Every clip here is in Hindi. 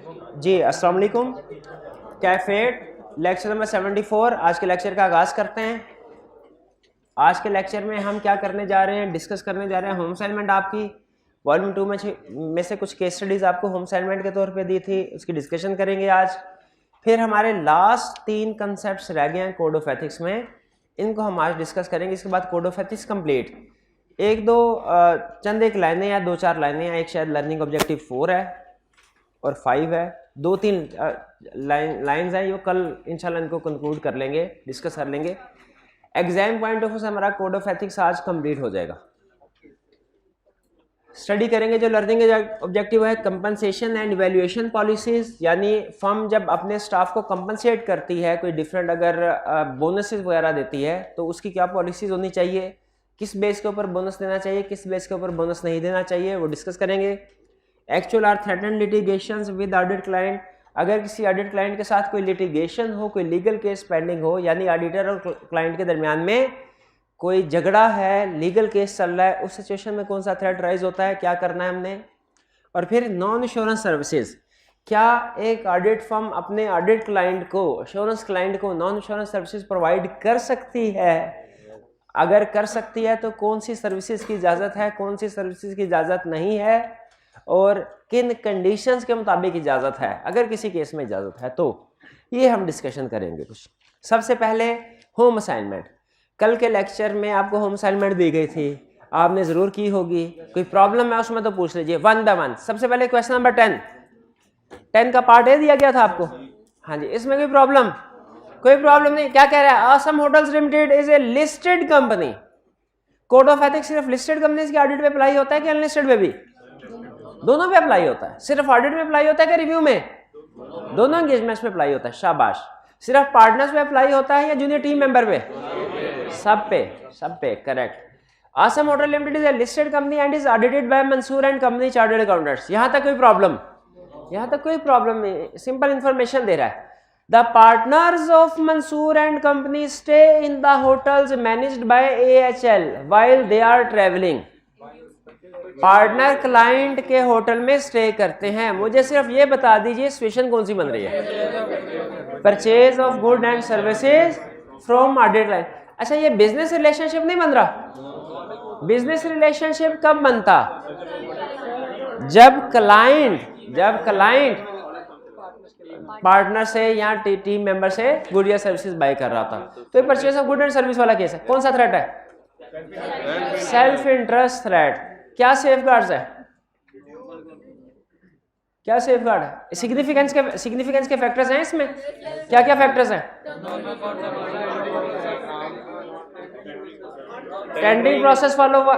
जी अस्सलाम वालेकुम। कैफेट लेक्चर नंबर 74। आज के लेक्चर का आगाज़ करते हैं। आज के लेक्चर में हम क्या करने जा रहे हैं, डिस्कस करने जा रहे हैं होम असाइनमेंट। आपकी वॉल्यूम 2 में से कुछ केस स्टडीज़ आपको होम असाइनमेंट के तौर पे दी थी, उसकी डिस्कशन करेंगे आज। फिर हमारे लास्ट 3 कंसेप्ट रह गए हैं कोड ऑफ एथिक्स में, इनको हम आज डिस्कस करेंगे। इसके बाद कोड ऑफ एथिक्स कंप्लीट। एक दो चंद एक लाइनें या 2-4 लाइनें हैं। एक शायद लर्निंग ऑब्जेक्टिव 4 है और 5 है। 2-3 लाइन्स हैं, ये कल इंशाल्लाह इनको कंक्लूड कर लेंगे, डिस्कस कर लेंगे। एग्जाम पॉइंट ऑफ व्यू से हमारा कोड ऑफ एथिक्स आज कंप्लीट हो जाएगा। स्टडी करेंगे जो लर्निंग ऑब्जेक्टिव है कंपनसेशन एंड इवैल्यूएशन पॉलिसीज, यानी फर्म जब अपने स्टाफ को कंपनसेट करती है, कोई डिफरेंट अगर बोनसेस वगैरह देती है तो उसकी क्या पॉलिसीज होनी चाहिए, किस बेस के ऊपर बोनस देना चाहिए, किस बेस के ऊपर बोनस नहीं देना चाहिए, वो डिस्कस करेंगे। Actual are threatened litigations with audit client, अगर किसी ऑडिट क्लाइंट के साथ कोई लिटिगेशन हो, कोई लीगल केस पेंडिंग हो, यानी ऑडिटर और क्लाइंट के दरमियान में कोई झगड़ा है, लीगल केस चल रहा है, उस सिचुएशन में कौन सा थ्रेट राइज होता है, क्या करना है हमने। और फिर नॉन इंश्योरेंस सर्विसेज, क्या एक ऑडिट फर्म अपने ऑडिट क्लाइंट को, इंश्योरेंस क्लाइंट को नॉन इंश्योरेंस सर्विसेज प्रोवाइड कर सकती है, अगर कर सकती है तो कौन सी सर्विसेज की इजाज़त है, कौन सी सर्विसेज की इजाज़त नहीं है, और किन कंडीशंस के मुताबिक इजाज़त है, अगर किसी केस में इजाज़त है तो। ये हम डिस्कशन करेंगे कुछ। सबसे पहले होम असाइनमेंट। कल के लेक्चर में आपको होम असाइनमेंट दी गई थी, आपने ज़रूर की होगी। कोई प्रॉब्लम है उसमें तो पूछ लीजिए, 1 बाय 1। सबसे पहले क्वेश्चन नंबर 10 का पार्ट ए दिया गया था आपको। हाँ जी, इसमें कोई प्रॉब्लम नहीं। क्या कह रहा है, Assam hotels limited is a listed company. Code of ethics सिर्फ लिस्टेड कंपनीज के ऑडिट पे अप्लाई होता है कि अनलिस्टेड पे भी? दोनों पे अप्लाई होता है। सिर्फ ऑडिट में अप्लाई होता है कि रिव्यू में? दोनों एंगेजमेंट्स में अप्लाई होता है। शाबाश। सिर्फ पार्टनर्स पे अप्लाई होता है या जूनियर टीम मेंबर पे? सब पे correct. Assam hotel limited is a listed company and is audited by Mansoor and company chartered accountants. यहां तक कोई प्रॉब्लम? यहां तक कोई प्रॉब्लम नहीं, सिंपल इंफॉर्मेशन दे रहा है। The partners of Mansoor and company stay in the hotels managed by AHL while they are traveling. Partner client के होटल में स्टे करते हैं। मुझे सिर्फ ये बता दीजिए सिचुएशन कौन सी बन रही है? Purchase of good and services from audit client. अच्छा, ये बिजनेस रिलेशनशिप नहीं बन रहा। बिजनेस रिलेशनशिप कब बनता? जब क्लाइंट पार्टनर से या टीम मेंबर से गुड या सर्विसेज बाय कर रहा था। तो ये purchase of good and service वाला केस है। कौन सा थ्रेट है? Self interest threat. क्या सेफगार्ड्स है? क्या सेफगार्ड है? सिग्निफिकेंस के फैक्टर्स हैं इसमें। क्या क्या फैक्टर्स हैं? टेंडरिंग प्रोसेस फॉलो हुआ,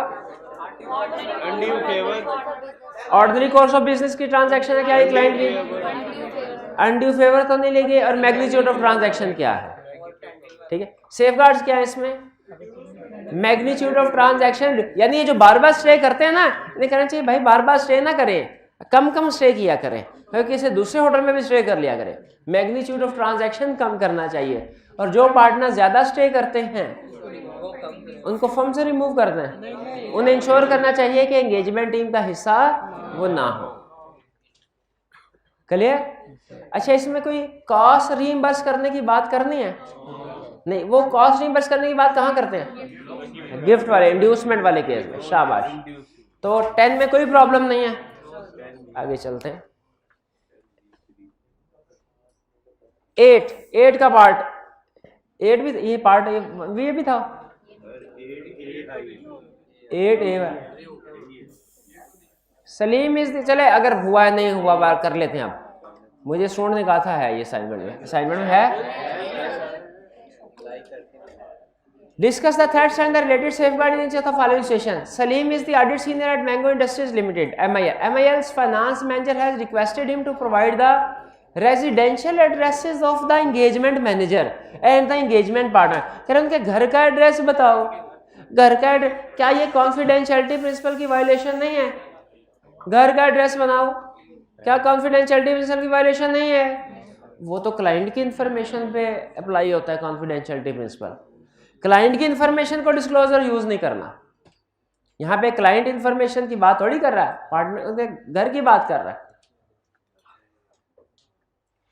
ऑर्डिनरी कोर्स ऑफ बिजनेस की ट्रांजैक्शन है क्या ये क्लाइंट की? अनड्यू फेवर तो नहीं लेगी, और मैग्नीट्यूड ऑफ ट्रांजैक्शन क्या है? ठीक है। सेफगार्ड्स क्या है इसमें? मैग्नीट्यूड ऑफ ट्रांजैक्शन, यानी ये जो बार बार स्टे करते हैं ना, इन्हें कहना चाहिए भाई बार बार स्टे ना करें, कम स्टे किया करें, क्योंकि इसे दूसरे होटल में भी स्टे कर लिया करें। मैग्नीट्यूड ऑफ ट्रांजैक्शन कम करना चाहिए। और जो पार्टनर ज्यादा स्टे करते हैं उनको फर्म से रिमूव करना है। उन्हें इंश्योर करना चाहिए कि एंगेजमेंट टीम का हिस्सा वो ना हो। क्लियर? अच्छा, इसमें कोई कॉस्ट रीइंबर्स करने की बात करनी है? नहीं, वो कॉस्ट रीइंबर्स करने की बात कहाँ करते हैं? गिफ्ट वाले, इंड्यूसमेंट वाले केस में। शाबाश। तो 10 में कोई प्रॉब्लम नहीं है। आगे चलते हैं। 8 का पार्ट, 8 भी ये पार्ट ये भी था। 8A सलीम इज, चले अगर हुआ है नहीं हुआ बार कर लेते हैं। अब मुझे स्टूडेंट ने कहा था है ये असाइनमेंट में है। Discuss the threats and the related safeguard in the following situation. Saleem is the audit senior at mango industries limited MIL. MIL's finance manager has requested him to provide the residential addresses of the engagement manager and the engagement partner. फिर उनके घर का एड्रेस बताओ। घर का क्या ये कॉन्फिडेंशियलिटी प्रिंसिपल की वायलेशन नहीं है? घर का एड्रेस बनाओ। क्या कॉन्फिडेंशियलिटी प्रिंसिपल की वायलेशन नहीं है? वो तो क्लाइंट की इंफॉर्मेशन पे अप्लाई होता है कॉन्फिडेंशियलिटी प्रिंसिपल। क्लाइंट की इंफॉर्मेशन को डिस्क्लोजर यूज नहीं करना। यहाँ पे क्लाइंट इंफॉर्मेशन की बात थोड़ी कर रहा है, पार्टनर घर की बात कर रहा है।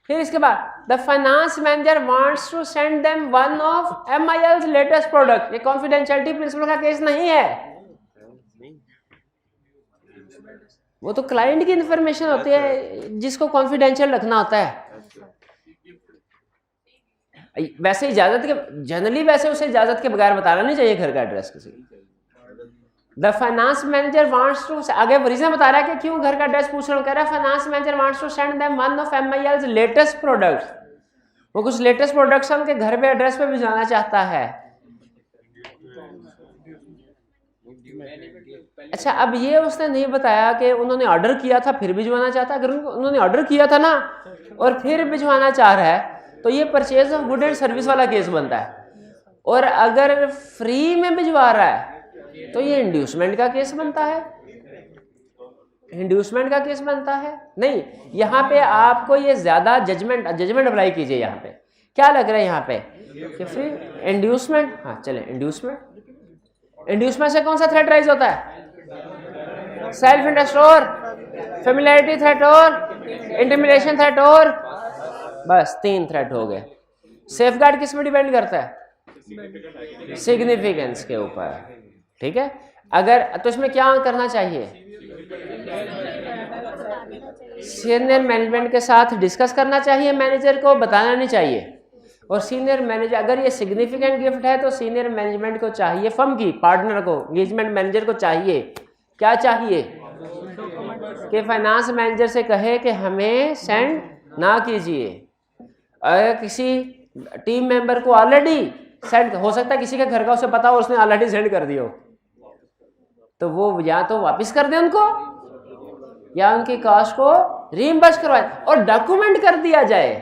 फिर इसके बाद the finance manager wants to send them one of MIL's latest product. ये कॉन्फिडेंशियलिटी प्रिंसिपल का केस नहीं है, वो तो क्लाइंट की इंफॉर्मेशन होती है जिसको कॉन्फिडेंशियल रखना होता है। वैसे इजाजत के जनरली वैसे उसे इजाजत के बगैर बताना नहीं चाहिए घर का एड्रेस किसी। The finance manager wants to, आगे रीजन बता रहा है कि क्यों घर का एड्रेस पूछ रहा हूँ। कह रहा है finance manager wants to send them one of MIL's latest products. वो कुछ लेटेस्ट प्रोडक्ट्स उनके घर पे एड्रेस पे भिजवाना चाहता है। अच्छा, अब ये उसने नहीं बताया कि उन्होंने ऑर्डर किया था फिर भिजवाना चाहता। अगर उन्होंने ऑर्डर किया था ना और फिर भिजवाना चाह रहा है तो ये purchase of good and service वाला केस बनता है। और अगर फ्री में भिजवा रहा है तो ये इंड्यूसमेंट का केस बनता है। इंड्यूसमेंट का केस बनता है नहीं। यहाँ पे आपको ये ज्यादा जजमेंट अप्लाई कीजिए। यहाँ पे क्या लग रहा है यहाँ पे कि फ्री इंड्यूसमेंट। हाँ चले, इंड्यूसमेंट से कौन सा थ्रेट राइज होता है? सेल्फ इंटरेस्ट और फेमिलियरिटी थ्रेट और इंटिमिडेशन थ्रेट और बस 3 थ्रेट हो गए। सेफगार्ड किस में डिपेंड करता है? सिग्निफिकेंस के ऊपर। ठीक है, अगर तो इसमें क्या करना चाहिए? सीनियर मैनेजमेंट के साथ डिस्कस करना चाहिए, मैनेजर को बताना नहीं चाहिए। और सीनियर मैनेजर, अगर ये सिग्निफिकेंट गिफ्ट है तो सीनियर मैनेजमेंट को चाहिए, फर्म की पार्टनर को, एंगेजमेंट मैनेजर को चाहिए, क्या चाहिए कि फाइनेंस मैनेजर से कहे कि हमें सेंड ना कीजिए। अगर किसी टीम मेंबर को ऑलरेडी सेंड, हो सकता है किसी के घर का उसे पता हो, उसने ऑलरेडी सेंड कर दिया हो, तो वो या तो वापस कर दे उनको या उनकी कॉस्ट को रीइंबर्स करवाए और डॉक्यूमेंट कर दिया जाए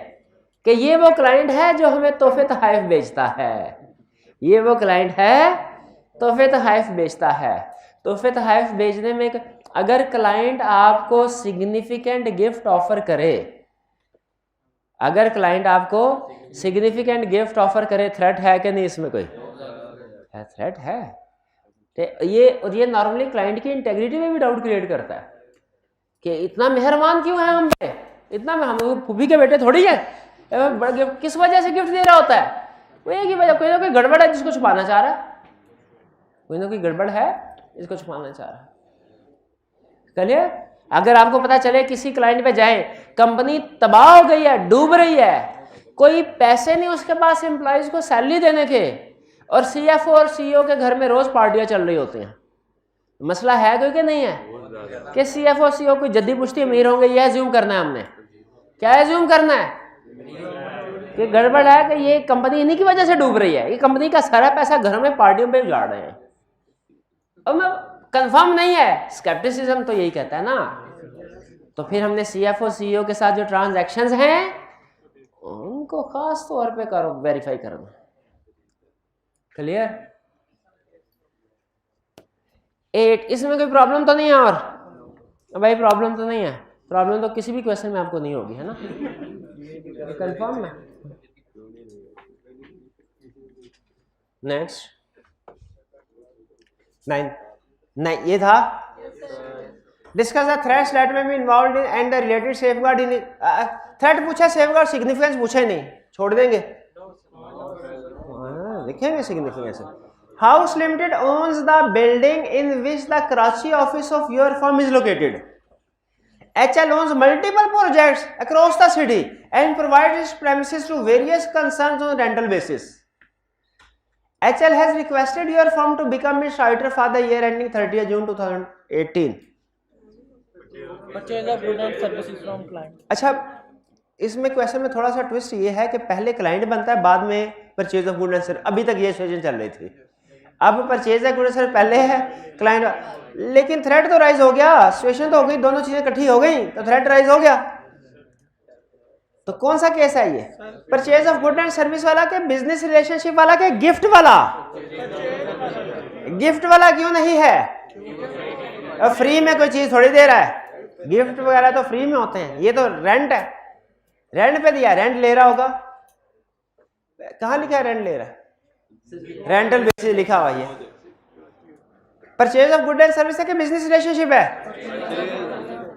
कि ये वो क्लाइंट है जो हमें तोहफे तोहफ बेचता है। ये वो क्लाइंट है तोहफे तोहफ बेचता है। तोहफे तोहफ बेचने में अगर क्लाइंट आपको सिग्निफिकेंट गिफ्ट ऑफर करे, अगर क्लाइंट आपको सिग्निफिकेंट गिफ्ट ऑफर करे, थ्रेट है कि नहीं? इसमें कोई थ्रेट है। ये नॉर्मली क्लाइंट की इंटेग्रिटी में भी डाउट क्रिएट करता है कि इतना मेहरबान क्यों है हम पे, इतना हम फूफी के बेटे थोड़ी है, किस वजह से गिफ्ट दे रहा होता है? वो एक ही वजह, कोई ना कोई गड़बड़ है जिसको छुपाना चाह रहा है, कोई ना कोई गड़बड़ है जिसको छुपाना चाह रहा है। चलिए, अगर आपको पता चले किसी क्लाइंट पे जाए, कंपनी तबाह हो गई है, डूब रही है, कोई पैसे नहीं उसके पास एम्प्लॉइज को सैलरी देने के, और CFO और CEO के घर में रोज पार्टियां चल रही होती हैं, मसला है कोई कि नहीं है? कि CFO CEO कोई जद्दी पुश्ती अमीर होंगे, यह एज्यूम करना है हमने। क्या एज्यूम करना है? कि गड़बड़ है, कि ये कंपनी इन्हीं की वजह से डूब रही है, ये कंपनी का सारा पैसा घरों में पार्टियों पे उजाड़ रहे हैं। अब मैं कंफर्म नहीं है, स्केप्टिसिज्म तो यही कहता है ना। तो फिर हमने CFO CEO के साथ जो ट्रांजैक्शंस हैं उनको खास तौर पे करो, वेरीफाई करना। क्लियर? 8, इसमें कोई प्रॉब्लम तो नहीं है? और भाई प्रॉब्लम तो नहीं है, प्रॉब्लम तो किसी भी क्वेश्चन में आपको नहीं होगी, है ना? कंफर्म है। नेक्स्ट 9 ये था discuss the threats that may be involved in and the related safeguard in. Threat पूछा, सेफगार्ड सिग्निफिकेंस पूछे नहीं, छोड़ देंगे, लिखेंगे significance. House limited owns the building in which the Karachi office of your firm is located. HL owns multiple projects across the city and provides its premises to various concerns on rental basis. HL has requested your firm to become its auditor for the year ending 30th June 2018. Purchase of goods and services from client. अच्छा, इसमें क्वेश्चन में थोड़ा सा ट्विस्ट ये है कि पहले क्लाइंट बनता है, बाद में purchase of goods and service. अभी तक ये सिचुएशन चल रही थी, अब purchase of goods and service पहले है क्लाइंट, लेकिन थ्रेट तो राइज हो गया, सिचुएशन तो हो गई, दोनों चीजें इकट्ठी हो गई तो थ्रेट राइज हो गया। तो कौन सा केस है ये? Purchase of good and service वाला के बिजनेस रिलेशनशिप वाला के गिफ्ट वाला? गिफ्ट वाला क्यों नहीं है? अब फ्री में कोई चीज थोड़ी दे रहा है, गिफ्ट वगैरह तो फ्री में होते हैं, ये तो रेंट है, रेंट पे दिया, रेंट ले रहा होगा। कहाँ लिखा है रेंट ले रहा है? रेंटल बेसिस लिखा हुआ है। Purchase of good and service है कि बिजनेस रिलेशनशिप है?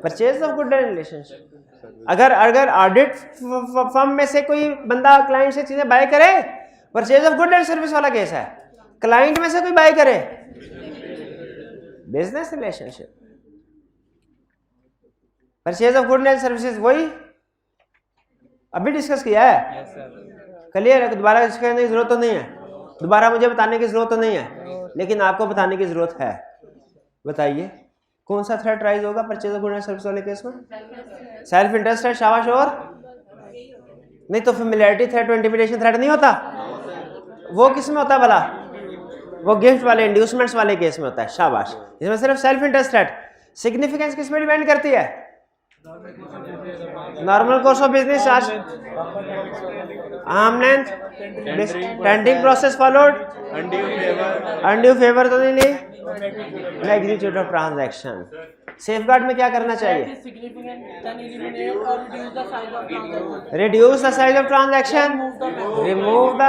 Purchase of good and relationship. अगर अगर ऑडिट फर्म में से कोई बंदा क्लाइंट से चीजें बाय करे, purchase of good and service वाला केस है। क्लाइंट में से कोई बाय करे, business relationship. Purchase of good and services वही अभी डिस्कस किया है, क्लियर है? दोबारा डिस्कस करने की जरूरत तो नहीं है, दोबारा मुझे बताने की जरूरत तो नहीं है, लेकिन आपको बताने की जरूरत है। बताइए कौन सा थ्रेट राइज होगा purchase of good and service वाले केस में? सेल्फ इंटरेस्ट है, शाबाश। और नहीं तो फेमिलियरिटी थ्रेट, इंटिमिडेशन थ्रेट नहीं होता? वो किस में होता है भला? वो गिफ्ट वाले, इंड्यूसमेंट्स वाले केस में होता है, शाबाश। इसमें सिर्फ सेल्फ इंटरेस्ट थ्रेट। सिग्निफिकेंस किस में डिपेंड करती है? Normal course of business, charge, arm length, tending process followed, undue favour तो नहीं ली, एग्जीक्यूट ऑफ ट्रांजैक्शन। सेफगार्ड में क्या करना चाहिए? Reduce the size of transaction, remove the.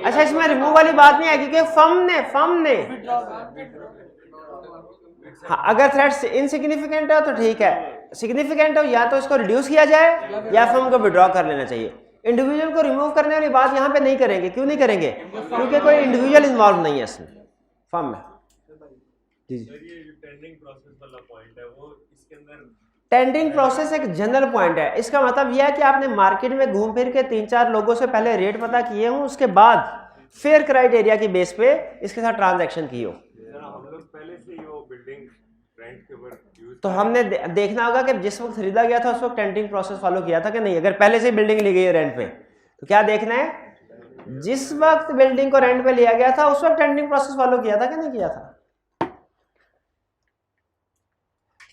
अच्छा, इसमें रिमूव वाली बात नहीं है क्योंकि फर्म ने हाँ, अगर थ्रेट इनसिग्निफिकेंट हो तो ठीक है, सिग्निफिकेंट हो या तो इसको रिड्यूस किया जाए या फर्म को विड्रॉ कर लेना चाहिए। इंडिविजुअल को रिमूव करने वाली बात यहाँ पे नहीं करेंगे। क्यों नहीं करेंगे? क्योंकि कोई इंडिविजुअल इन्वॉल्व नहीं है इसमें, फर्म में। जी टेंडिंग प्रोसेस एक जनरल पॉइंट है। इसका मतलब यह है कि आपने मार्केट में घूम फिर के 3-4 लोगों से पहले रेट पता किए हो, उसके बाद फेयर क्राइटेरिया की बेस पे इसके साथ ट्रांजैक्शन की हो। तो हमने देखना होगा कि जिस वक्त खरीदा गया था उस वक्त टेंडिंग प्रोसेस फॉलो किया था कि नहीं। अगर पहले से बिल्डिंग ली गई है रेंट पे तो क्या देखना है? जिस वक्त बिल्डिंग को रेंट पे लिया गया था उस वक्त टेंडिंग प्रोसेस फॉलो किया था कि नहीं किया था।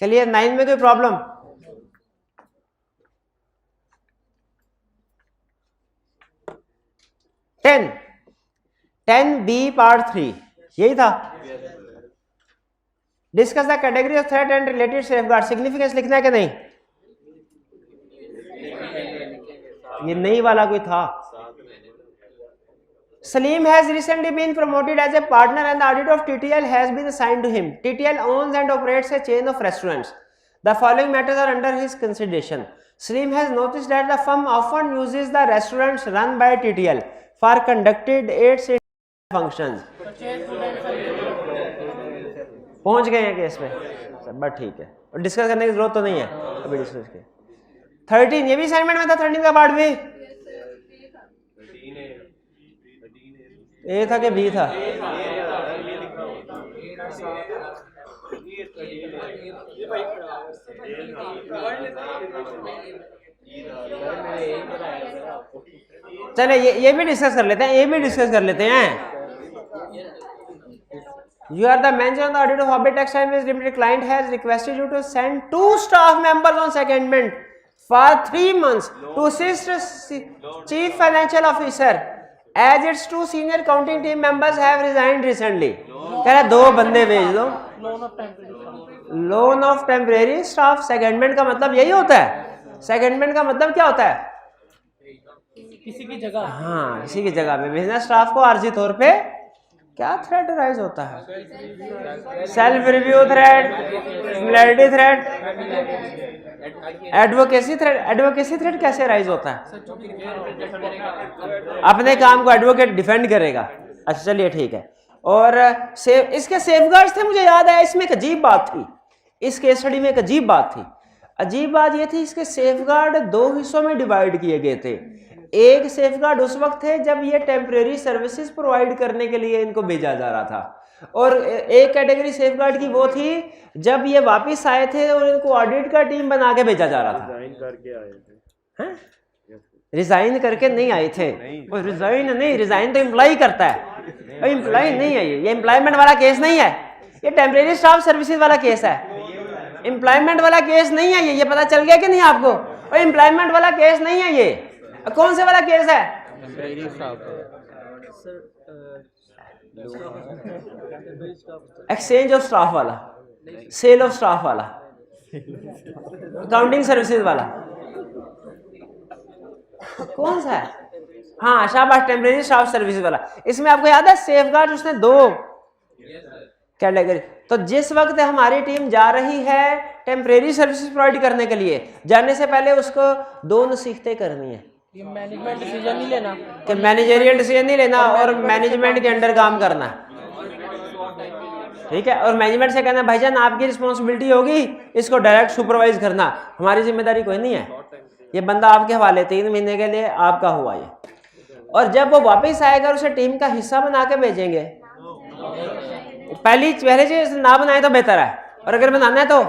चलिए 9 में कोई प्रॉब्लम? टेन बी पार्ट 3 यही था। Discuss the category of threat and related safeguard. Significance लिखना है कि नहीं? ये नई वाला कोई था। Salim has recently been promoted as a partner and the audit of TTL has been assigned to him. TTL owns and operates a chain of restaurants. The following matters are under his consideration. Salim has noticed that the firm often uses the restaurants run by TTL for conducted its functions. पहुंच गए हैं केस में, बट ठीक है, और डिस्कस करने की जरूरत तो नहीं है अभी डिस्कस के। 13 ये भी असाइनमेंट में था, 13 का पार्ट भी ए था कि बी था? चले ये भी डिस्कस कर लेते हैं, ये भी डिस्कस कर लेते हैं। You are the manager on the audit of Hobbit Textile Limited. Client has requested you to send 2 staff members on secondment for 3 months to assist Chief Financial Officer as its 2 senior accounting team members have resigned recently. कह रहा 2 बंदे भेज दो। Loan of temporary staff. Secondment का मतलब यही होता है। सेकेंडमेंट का मतलब क्या होता है? किसी की जगह, हाँ, किसी की जगह पे भेजना स्टाफ को आर्जी तौर पे। क्या थ्रेट राइज होता है? Self review threat, similarity threat, advocacy threat. Advocacy threat कैसे राइज होता है? अपने काम को एडवोकेट डिफेंड करेगा। अच्छा चलिए ठीक है। और इसके सेफगार्ड्स थे, मुझे याद आया इसमें एक अजीब बात थी, इस केस स्टडी में एक अजीब बात थी। अजीब बात ये थी इसके सेफगार्ड 2 हिस्सों में डिवाइड किए गए थे। एक सेफगार्ड उस वक्त थे जब ये टेम्परेरी सर्विसेज प्रोवाइड करने के लिए इनको भेजा जा रहा था, और एक कैटेगरी सेफगार्ड की वो थी जब ये वापस आए थे और इनको ऑडिट का टीम बना के भेजा जा रहा था। रिजाइन करके आए थे? हैं? रिजाइन करके नहीं आए थे, वो रिजाइन नहीं, रिजाइन तो इम्प्लाई करता है, इम्प्लाई नहीं है। ये एम्प्लॉयमेंट वाला केस नहीं है, ये टेम्परेरी स्टाफ सर्विसेज वाला केस है। एम्प्लॉयमेंट वाला केस नहीं है ये पता चल गया कि नहीं आपको? और एम्प्लॉयमेंट वाला केस नहीं है ये। कौन से वाला केस है? एक्सचेंज ऑफ स्टाफ वाला, सेल ऑफ स्टाफ वाला, अकाउंटिंग सर्विसेज वाला। कौन सा है? हाँ शाबाश, टेम्परेरी स्टाफ सर्विसेज वाला। इसमें आपको याद है सेफगार्ड उसने 2 कैटेगरी। तो जिस वक्त हमारी टीम जा रही है टेम्परेरी सर्विसेज प्रोवाइड करने के लिए, जाने से पहले उसको 2 नसीहतें करनी है ये मैनेजमेंट डिसीजन नहीं लेना कि मैनेजरियल डिसीजन नहीं लेना और मैनेजमेंट के अंडर काम करना है, ठीक है। और मैनेजमेंट से कहना भाईजान आपकी रिस्पॉन्सिबिलिटी होगी इसको डायरेक्ट सुपरवाइज करना, हमारी जिम्मेदारी कोई नहीं है, ये बंदा आपके हवाले 3 महीने के लिए आपका हुआ ये। और जब वो वापस आएगा उसे टीम का हिस्सा बना के भेजेंगे। पहले चीज ना बनाए तो बेहतर है, और अगर बनाना है तो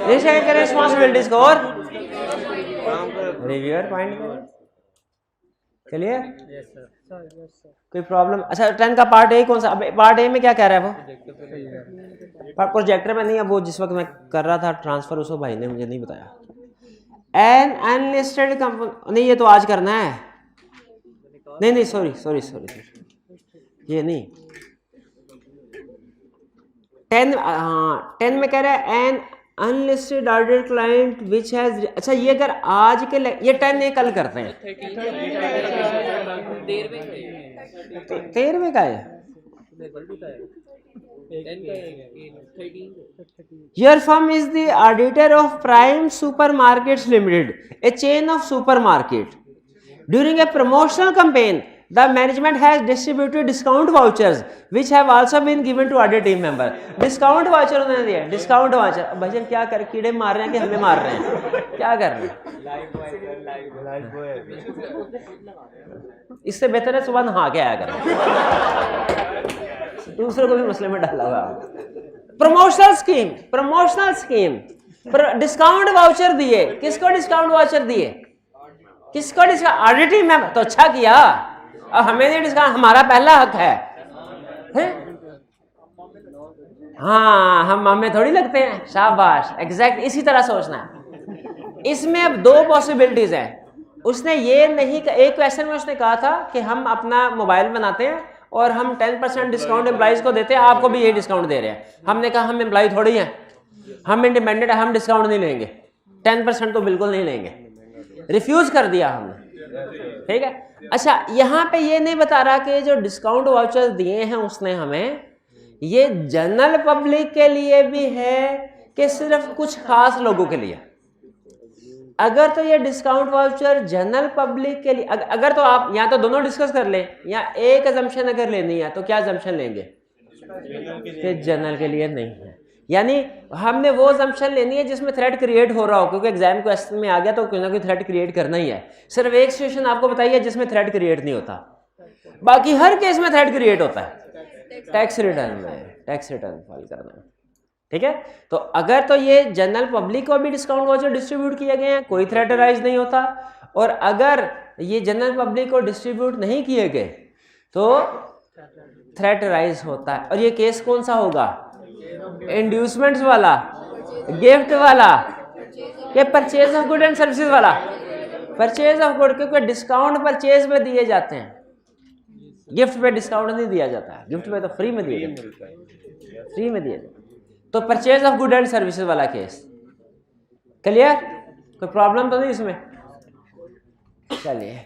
रिशेयर करें रिस्पॉन्सिबिलिटीज को और रिव्यूअर पॉइंट करें। चलिए कोई प्रॉब्लम? अच्छा 10 का पार्ट ए कौन सा? पार्ट ए में क्या कह रहा है वो? प्रोजेक्टर में नहीं है, वो जिस वक्त मैं कर रहा था ट्रांसफर उसको भाई ने मुझे नहीं बताया। एन अनलिस्टेड कंपनी, नहीं ये तो आज करना है, नहीं सॉरी ये नहीं। 10 में कह रहा है एन अनलिस्टेड ऑर्डर क्लाइंट विच हैज, अच्छा ये अगर आज के ये 10 ये कल करते हैं, 13वें का है। Your firm is the auditor of Prime Supermarkets Limited, a chain of supermarket. During a promotional campaign, the management has distributed discount vouchers, which have also been given to other team member. Discount voucher उन्होंने दिया, discount voucher। अब भजन क्या कर, कीड़े मार रहे हैं कि हमें मार रहे हैं, क्या कर रहे हैं? इससे बेहतर है सुबह नहा के आया करें, दूसरों को भी मसले में डाला हुआ। प्रमोशनल स्कीम, डिस्काउंट वाउचर दिए। किसको डिस्काउंट वाउचर दिए? किसको डिस्काउंट? Auditing member. तो अच्छा किया, अब हमें नहीं डिस्काउंट, हमारा पहला हक है। हाँ हम हमें थोड़ी लगते हैं, शाबाश, एग्जैक्ट इसी तरह सोचना है। इसमें अब 2 पॉसिबिलिटीज है। उसने ये नहीं, एक क्वेश्चन में उसने कहा था कि हम अपना मोबाइल बनाते हैं और हम 10% डिस्काउंट एम्प्लॉइज को देते हैं, आपको भी ये डिस्काउंट दे रहे हैं। हमने कहा हम एम्प्लॉय थोड़ी हैं, हम इंडिपेंडेंट है, हम डिस्काउंट नहीं लेंगे, 10% तो बिल्कुल नहीं लेंगे, रिफ्यूज कर दिया हमने, ठीक है। अच्छा यहाँ पे ये नहीं बता रहा कि जो डिस्काउंट वाउचर दिए हैं उसने हमें, ये जनरल पब्लिक के लिए भी है कि सिर्फ कुछ खास लोगों के लिए? अगर तो ये डिस्काउंट वाउचर जनरल पब्लिक के लिए, अगर तो आप या तो दोनों डिस्कस कर लें या एक अजम्पशन अगर लेनी है तो क्या अजम्पशन लेंगे कि जनरल के लिए नहीं है। यानी हमने वो अजम्पशन लेनी है जिसमें थ्रेट क्रिएट हो रहा हो, क्योंकि एग्जाम क्वेश्चन में आ गया तो कोई ना कोई थ्रेट क्रिएट करना ही है। सिर्फ एक सिचुएशन आपको बताइए जिसमें थ्रेट क्रिएट नहीं होता, बाकी हर केस में थ्रेट क्रिएट होता है। टैक्स रिटर्न में, टैक्स रिटर्न फाइल करना है, ठीक है। तो अगर तो ये जनरल पब्लिक को भी डिस्काउंट वाउचर डिस्ट्रीब्यूट किए गए हैं, कोई थ्रेट राइज नहीं होता। और अगर ये जनरल पब्लिक को डिस्ट्रीब्यूट नहीं किए गए तो थ्रेट राइज होता है। और ये केस कौन सा होगा? इंड्यूसमेंट्स वाला, गिफ्ट वाला, के purchase of good and services वाला? परचेज ऑफ गुड, क्योंकि डिस्काउंट परचेज में दिए जाते हैं, गिफ्ट पे डिस्काउंट नहीं दिया जाता है, गिफ्ट पे तो फ्री में दिए जाते हैं, फ्री में दिए जाते हैं। तो purchase of good and services वाला केस क्लियर? कोई प्रॉब्लम तो नहीं इसमें? चलिए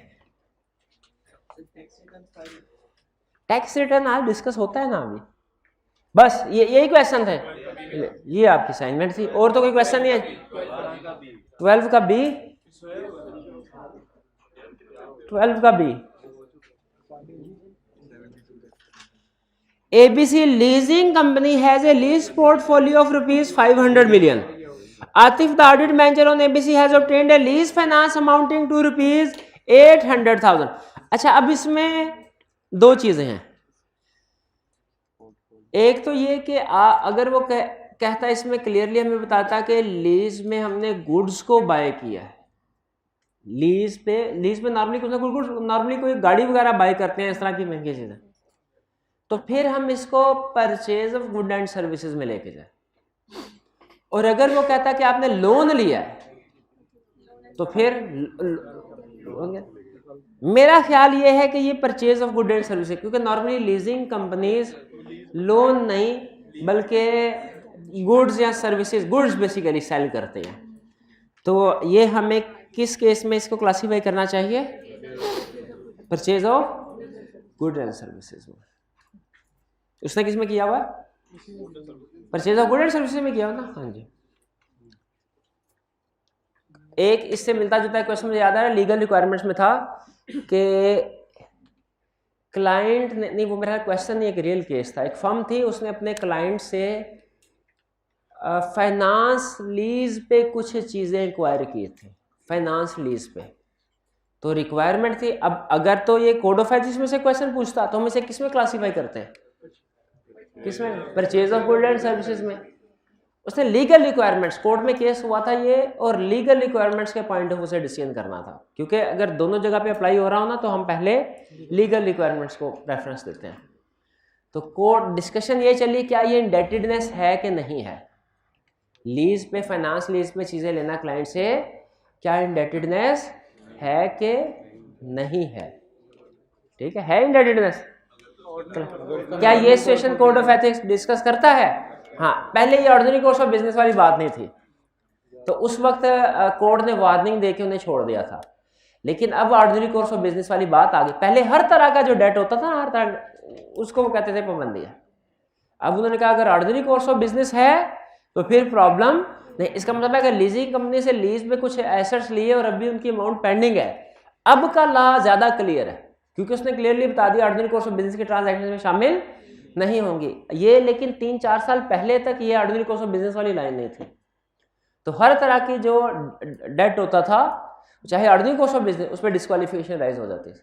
टैक्स रिटर्न आज डिस्कस होता है ना अभी, बस यही क्वेश्चन थे, ये आपकी असाइनमेंट थी, और तो कोई क्वेश्चन नहीं है। 12 का बी, 12 का B, ABC leasing company has a lease portfolio of rupees 500 million. Atif, the audit manager on ABC, has obtained a lease finance amounting to rupees 800,000. अच्छा अब इसमें 2 चीजें हैं। एक तो ये कि अगर वो कहता है, इसमें क्लियरली हमें बताता कि लीज में हमने गुड्स को बाय किया है, लीज पे नॉर्मली कुछ ना कुछ, नॉर्मली कोई गाड़ी वगैरह बाय करते हैं, इस तरह की महंगी चीजें, तो फिर हम इसको purchase of good and services में लेके जाए। और अगर वो कहता है कि आपने लोन लिया है तो फिर मेरा ख्याल ये है कि ये purchase of good and services, क्योंकि नॉर्मली लीजिंग कंपनीज लोन नहीं बल्कि गुड्स या सर्विसेज, गुड्स बेसिकली सेल करते हैं। तो ये हमें किस केस में इसको क्लासीफाई करना चाहिए? Purchase of good and services में। उसने किस में किया हुआ? Purchase of good and services में किया हो ना। हाँ जी, एक इससे मिलता जुलता क्वेश्चन मुझे याद आ रहा है, लीगल रिक्वायरमेंट्स में था कि क्लाइंट ने, नहीं वो मेरा क्वेश्चन नहीं, एक रियल केस था। एक फर्म थी, उसने अपने क्लाइंट से फाइनेंस लीज पे कुछ चीज़ें इंक्वायर की थी, फाइनेंस लीज पे। तो रिक्वायरमेंट थी। अब अगर तो ये कोड ऑफ एथिक्स में से क्वेश्चन पूछता तो हम इसे किस में क्लासीफाई करते हैं, किसमें? Purchase of good and services में। उसने लीगल रिक्वायरमेंट्स, कोर्ट में केस हुआ था ये, और लीगल रिक्वायरमेंट्स के पॉइंट ऑफ व्यू से डिसीजन करना था, क्योंकि अगर दोनों जगह पे अप्लाई हो रहा हो ना तो हम पहले लीगल रिक्वायरमेंट्स को प्रेफरेंस देते हैं। तो कोर्ट डिस्कशन ये चली क्या ये इंडेटेडनेस है कि नहीं है, लीज पे, फाइनेंस लीज पे चीज़ें लेना क्लाइंट से, क्या इंडेटेडनेस है कि नहीं है। ठीक है इंडेटेडनेस। क्या ये situation code of ethics discuss करता है? हाँ, पहले ये ऑर्डिनरी कोर्स ऑफ बिजनेस वाली बात नहीं थी, तो उस वक्त कोर्ट ने वार्निंग देके उन्हें छोड़ दिया था। लेकिन अब ऑर्डिनरी कोर्स ऑफ बिजनेस वाली बात आ गई। पहले हर तरह का जो डेट होता था, हर तरह उसको वो कहते थे पाबंदी है। अब उन्होंने कहा अगर ऑर्डिनरी कोर्स ऑफ बिजनेस है तो फिर प्रॉब्लम नहीं। इसका मतलब है अगर लीजिंग कंपनी से लीज पे कुछ एसेट्स लिए और अभी उनकी अमाउंट पेंडिंग है, अब का लॉ ज्यादा क्लियर है, क्योंकि उसने क्लियरली बता दिया ऑर्डिनरी कोर्स ऑफ बिजनेस के ट्रांजैक्शन में शामिल नहीं होंगी ये। लेकिन 3-4 साल पहले तक ये ऑर्डिनरी कोर्स ऑफ बिजनेस वाली लाइन नहीं थी। तो हर तरह की जो डेट होता था, चाहे ऑर्डिनरी कोर्स ऑफ बिजनेस, उस पर डिस्क्वालिफिकेशन राइज हो जाती है।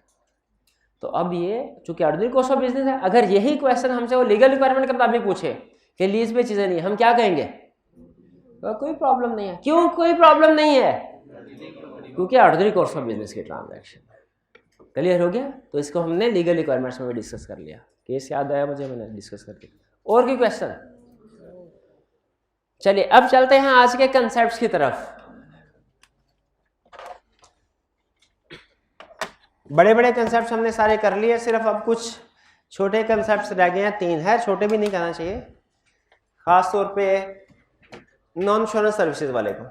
तो अब ये चूंकि ऑर्डिनरी कोर्स ऑफ बिजनेस है, अगर यही क्वेश्चन हमसे वो लीगल रिक्वायरमेंट के मुताबिक पूछे कि लीज पे चीजें नहीं, हम क्या कहेंगे? तो कोई प्रॉब्लम नहीं है। क्यों कोई प्रॉब्लम नहीं है? क्योंकि ऑर्डिनरी कोर्स ऑफ बिजनेस के ट्रांजैक्शन। क्लियर हो गया? तो इसको हमने लीगल रिक्वायरमेंट्स में भी डिस्कस कर लिया। केस याद आया मुझे, मैंने डिस्कस कर दिया। और कोई क्वेश्चन? चलिए अब चलते हैं आज के कंसेप्ट्स की तरफ। बड़े बड़े कंसेप्ट्स हमने सारे कर लिए, सिर्फ अब कुछ छोटे कंसेप्ट्स रह गए हैं। 3 है, छोटे भी नहीं कहना चाहिए, खास तौर पे नॉन इंश्योरेंस सर्विसेज वाले को।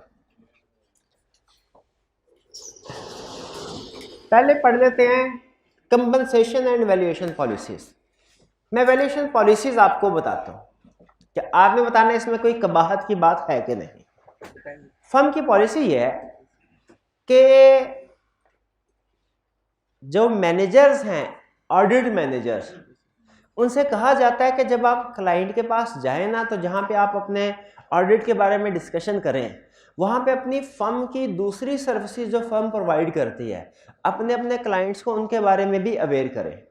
पहले पढ़ लेते हैं कंपनसेशन एंड वैल्यूएशन पॉलिसीज। मैं वैल्यूएशन पॉलिसीज आपको बताता हूं कि आपने बताना है इसमें कोई कबाहत की बात है कि नहीं। फर्म की पॉलिसी ये है कि जो मैनेजर्स हैं, ऑडिट मैनेजर्स, उनसे कहा जाता है कि जब आप क्लाइंट के पास जाएं ना, तो जहां पे आप अपने ऑडिट के बारे में डिस्कशन करें, वहां पे अपनी फर्म की दूसरी सर्विसेज जो फर्म प्रोवाइड करती है, अपने अपने क्लाइंट्स को उनके बारे में भी अवेयर करें।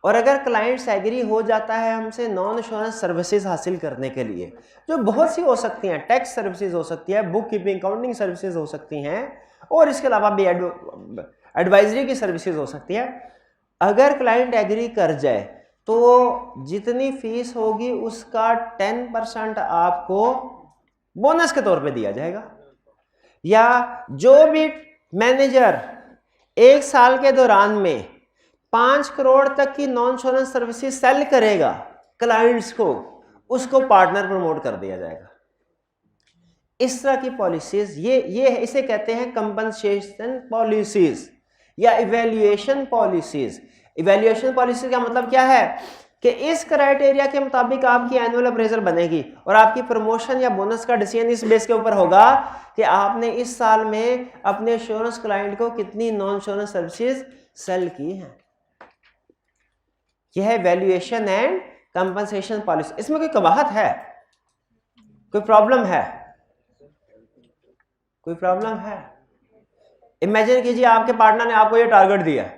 और अगर क्लाइंट्स एग्री हो जाता है हमसे नॉन इंश्योरेंस सर्विसेज हासिल करने के लिए, जो बहुत सी हो सकती हैं, टैक्स सर्विसेज हो सकती है, बुक कीपिंग अकाउंटिंग सर्विसेज हो सकती हैं, और इसके अलावा भी एडवाइजरी की सर्विसेज हो सकती है। अगर क्लाइंट एग्री कर जाए तो जितनी फीस होगी उसका 10% आपको बोनस के तौर पे दिया जाएगा। या जो भी मैनेजर 1 साल के दौरान में 5 करोड़ तक की नॉन इंश्योरेंस सर्विसेज सेल करेगा क्लाइंट्स को, उसको पार्टनर प्रमोट कर दिया जाएगा। इस तरह की पॉलिसीज ये इसे कहते हैं कंपनसेशन पॉलिसीज या इवैल्यूएशन पॉलिसीज। इवैल्यूएशन पॉलिसी का मतलब क्या है कि इस क्राइटेरिया के मुताबिक आपकी एनुअल अप्रेजल बनेगी और आपकी प्रमोशन या बोनस का डिसीजन इस बेस के ऊपर होगा कि आपने इस साल में अपने इंश्योरेंस क्लाइंट को कितनी नॉन इंश्योरेंस सर्विसेज सेल की हैं। यह है वैल्यूएशन एंड कंपनसेशन पॉलिसी। इसमें कोई कबाहत है? कोई प्रॉब्लम है? कोई प्रॉब्लम है? इमेजिन कीजिए आपके पार्टनर ने आपको ये टारगेट दिया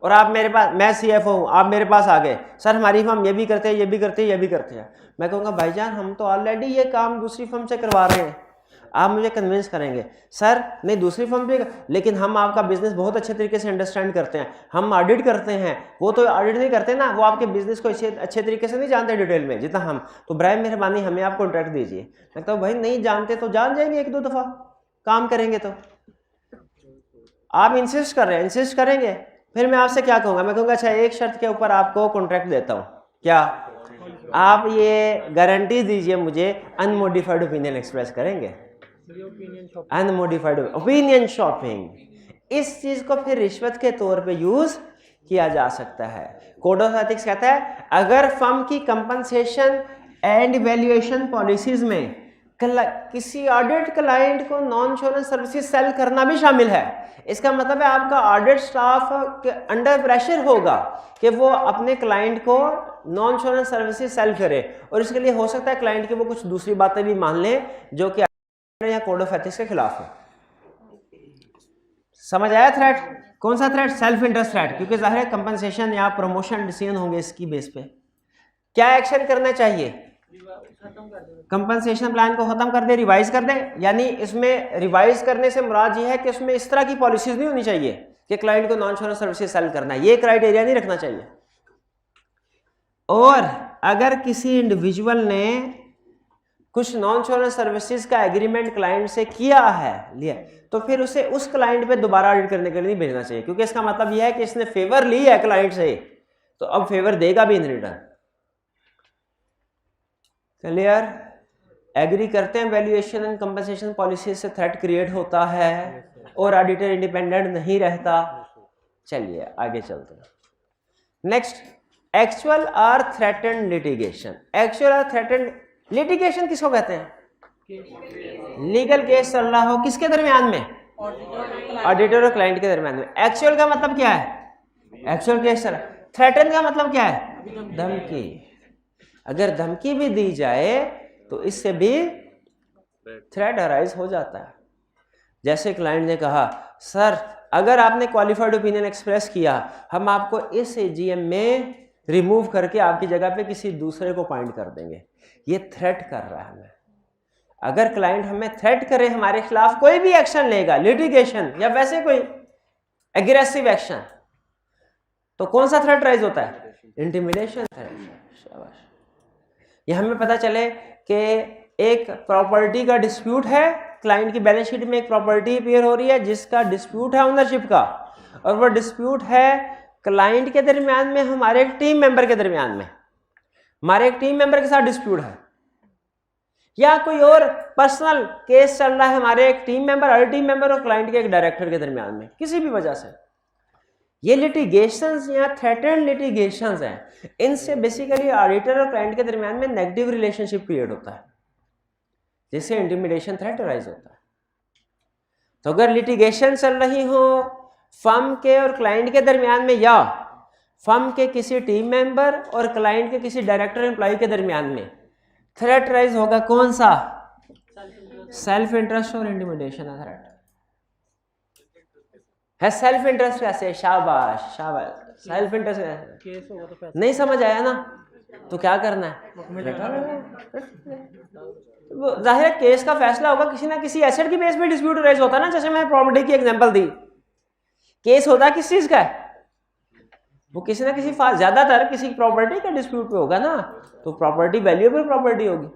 और आप मेरे पास, मैं सीएफओ हूं, आप मेरे पास आ गए, सर हमारी फर्म ये भी करते हैं, ये भी करते हैं, ये भी करते हैं। मैं कहूँगा भाईजान हम तो ऑलरेडी ये काम दूसरी फर्म से करवा रहे हैं, आप मुझे कन्विंस करेंगे। सर नहीं दूसरी फर्म भी, लेकिन हम आपका बिजनेस बहुत अच्छे तरीके से अंडरस्टैंड करते हैं, हम ऑडिट करते हैं। वो तो ऑडिट नहीं करते ना, वो आपके बिजनेस को अच्छे तरीके से नहीं जानते डिटेल में जितना हम, तो बराए मेहरबानी हमें आप कॉन्ट्रैक्ट दीजिए। मैं कहता हूँ भाई नहीं जानते तो जान जाएंगे, 1-2 दफ़ा काम करेंगे तो। आप इंसिस्ट कर रहे हैं, इंसिस्ट करेंगे, फिर मैं आपसे क्या कहूँगा, मैं कहूँगा अच्छा एक शर्त के ऊपर आपको कॉन्ट्रैक्ट देता हूँ, क्या आप ये गारंटी दीजिए मुझे अनमोडिफाइड ओपिनियन एक्सप्रेस करेंगे। अनमोडिफाइड ओपिनियन शॉपिंग, इस चीज को फिर रिश्वत के तौर पे यूज किया जा सकता है। कोड ऑफ एथिक्स कहता है अगर फर्म की कंपनसेशन एंड वैल्यूएशन पॉलिसीज में किसी ऑडिट क्लाइंट को नॉन इंश्योरेंस सर्विसेज सेल करना भी शामिल है। इसका मतलब है आपका ऑडिट स्टाफ के अंडर प्रेशर होगा कि वो अपने क्लाइंट को नॉन इंश्योरेंस सर्विसेज सेल करे, और इसके लिए हो सकता है क्लाइंट की वो कुछ दूसरी बातें भी मान ले जो कि या कोड ऑफ एथिक्स के खिलाफ है। समझ आया थ्रेट? कौन सा थ्रेट? सेल्फ इंटरेस्ट थ्रेट, क्योंकि जाहिर है कंपनसेशन या प्रमोशन डिसीजन होंगे इसकी बेस पे। क्या एक्शन करना चाहिए? कंपनसेशन प्लान को खत्म कर दे, रिवाइज कर दे। यानी इसमें रिवाइज करने से मुराद ये है कि उसमें इस तरह की पॉलिसीज नहीं होनी चाहिए कि क्लाइंट को नॉन इंश्योरेंस सर्विसेज सेल करना है, ये क्राइटेरिया नहीं रखना चाहिए। और अगर किसी इंडिविजुअल ने कुछ नॉन इंश्योरेंस सर्विसेज का एग्रीमेंट क्लाइंट से किया है लिया, तो फिर उसे उस क्लाइंट पे दोबारा ऑडिट करने के लिए नहीं भेजना चाहिए, क्योंकि इसका मतलब यह है कि इसने फेवर ली है क्लाइंट से, तो अब फेवर देगा भी इन रिटर्न। क्लियर? एग्री करते हैं वैल्यूएशन एंड कंपनसेशन पॉलिसी से थ्रेट क्रिएट होता है और ऑडिटर इंडिपेंडेंट नहीं रहता। चलिए आगे चलते हैं। नेक्स्ट, एक्चुअल और थ्रेटेंड लिटिगेशन। एक्चुअल और थ्रेटेंड लिटिगेशन किसको कहते हैं? लीगल केस चल रहा हो किसके दरमियान में? ऑडिटर और क्लाइंट के दरमियान में। एक्चुअल का मतलब क्या है? एक्चुअल केस चल रहा है। थ्रेटन का मतलब क्या है? धमकी। अगर धमकी भी दी जाए तो इससे भी थ्रेट अराइज हो जाता है। जैसे क्लाइंट ने कहा, सर अगर आपने क्वालिफाइड ओपिनियन एक्सप्रेस किया, हम आपको इस एजीएम में रिमूव करके आपकी जगह पे किसी दूसरे को अपॉइंट कर देंगे। ये थ्रेट कर रहा है हमें। अगर क्लाइंट हमें थ्रेट करे, हमारे खिलाफ कोई भी एक्शन लेगा, लिटिगेशन या वैसे कोई एग्रेसिव एक्शन, तो कौन सा थ्रेट राइज होता है? Intimidation threat. शाबाश। ये हमें पता चले कि एक प्रॉपर्टी का डिस्प्यूट है, क्लाइंट की बैलेंस शीट में एक प्रॉपर्टी अपीयर हो रही है जिसका डिस्प्यूट है ओनरशिप का, और वो डिस्प्यूट है क्लाइंट के दरमियान में, हमारे एक टीम मेंबर के दरमियान में। हमारे एक टीम मेंबर के साथ डिस्प्यूट है, या कोई और पर्सनल केस चल रहा है हमारे एक team member, other team member और क्लाइंट के एक डायरेक्टर के दरमियान में, किसी भी वजह से। ये लिटिगेशंस या थ्रेटेंड लिटिगेशंस हैं। इनसे बेसिकली ऑडिटर और क्लाइंट के दरमियान में नेगेटिव रिलेशनशिप क्रिएट होता है, जिससे इंटिमिडेशन थ्रेट अराइज होता है। तो अगर लिटिगेशन चल रही हो फर्म के और क्लाइंट के दरमियान में, या फर्म के किसी टीम मेंबर और क्लाइंट के किसी डायरेक्टर एम्प्लॉय के दरमियान में, थ्रेट राइज होगा कौन सा? सेल्फ इंटरेस्ट और इंटिमिडेशन है थ्रेट है। सेल्फ इंटरेस्ट कैसे? शाबाश शाबाश। सेल्फ इंटरेस्ट केस होगा तो नहीं समझ आया ना, तो क्या करना है? जाहिर है केस का फैसला होगा किसी ना किसी एसेट की बेस पे डिस्प्यूट राइज होता है ना। जैसे मैं प्रॉपर्टी की एग्जांपल दी, केस होता किस चीज का है? वो किसी ना किसी ज्यादातर किसी प्रॉपर्टी का डिस्प्यूट पे होगा ना, तो प्रॉपर्टी वैल्यूएबल प्रॉपर्टी होगी।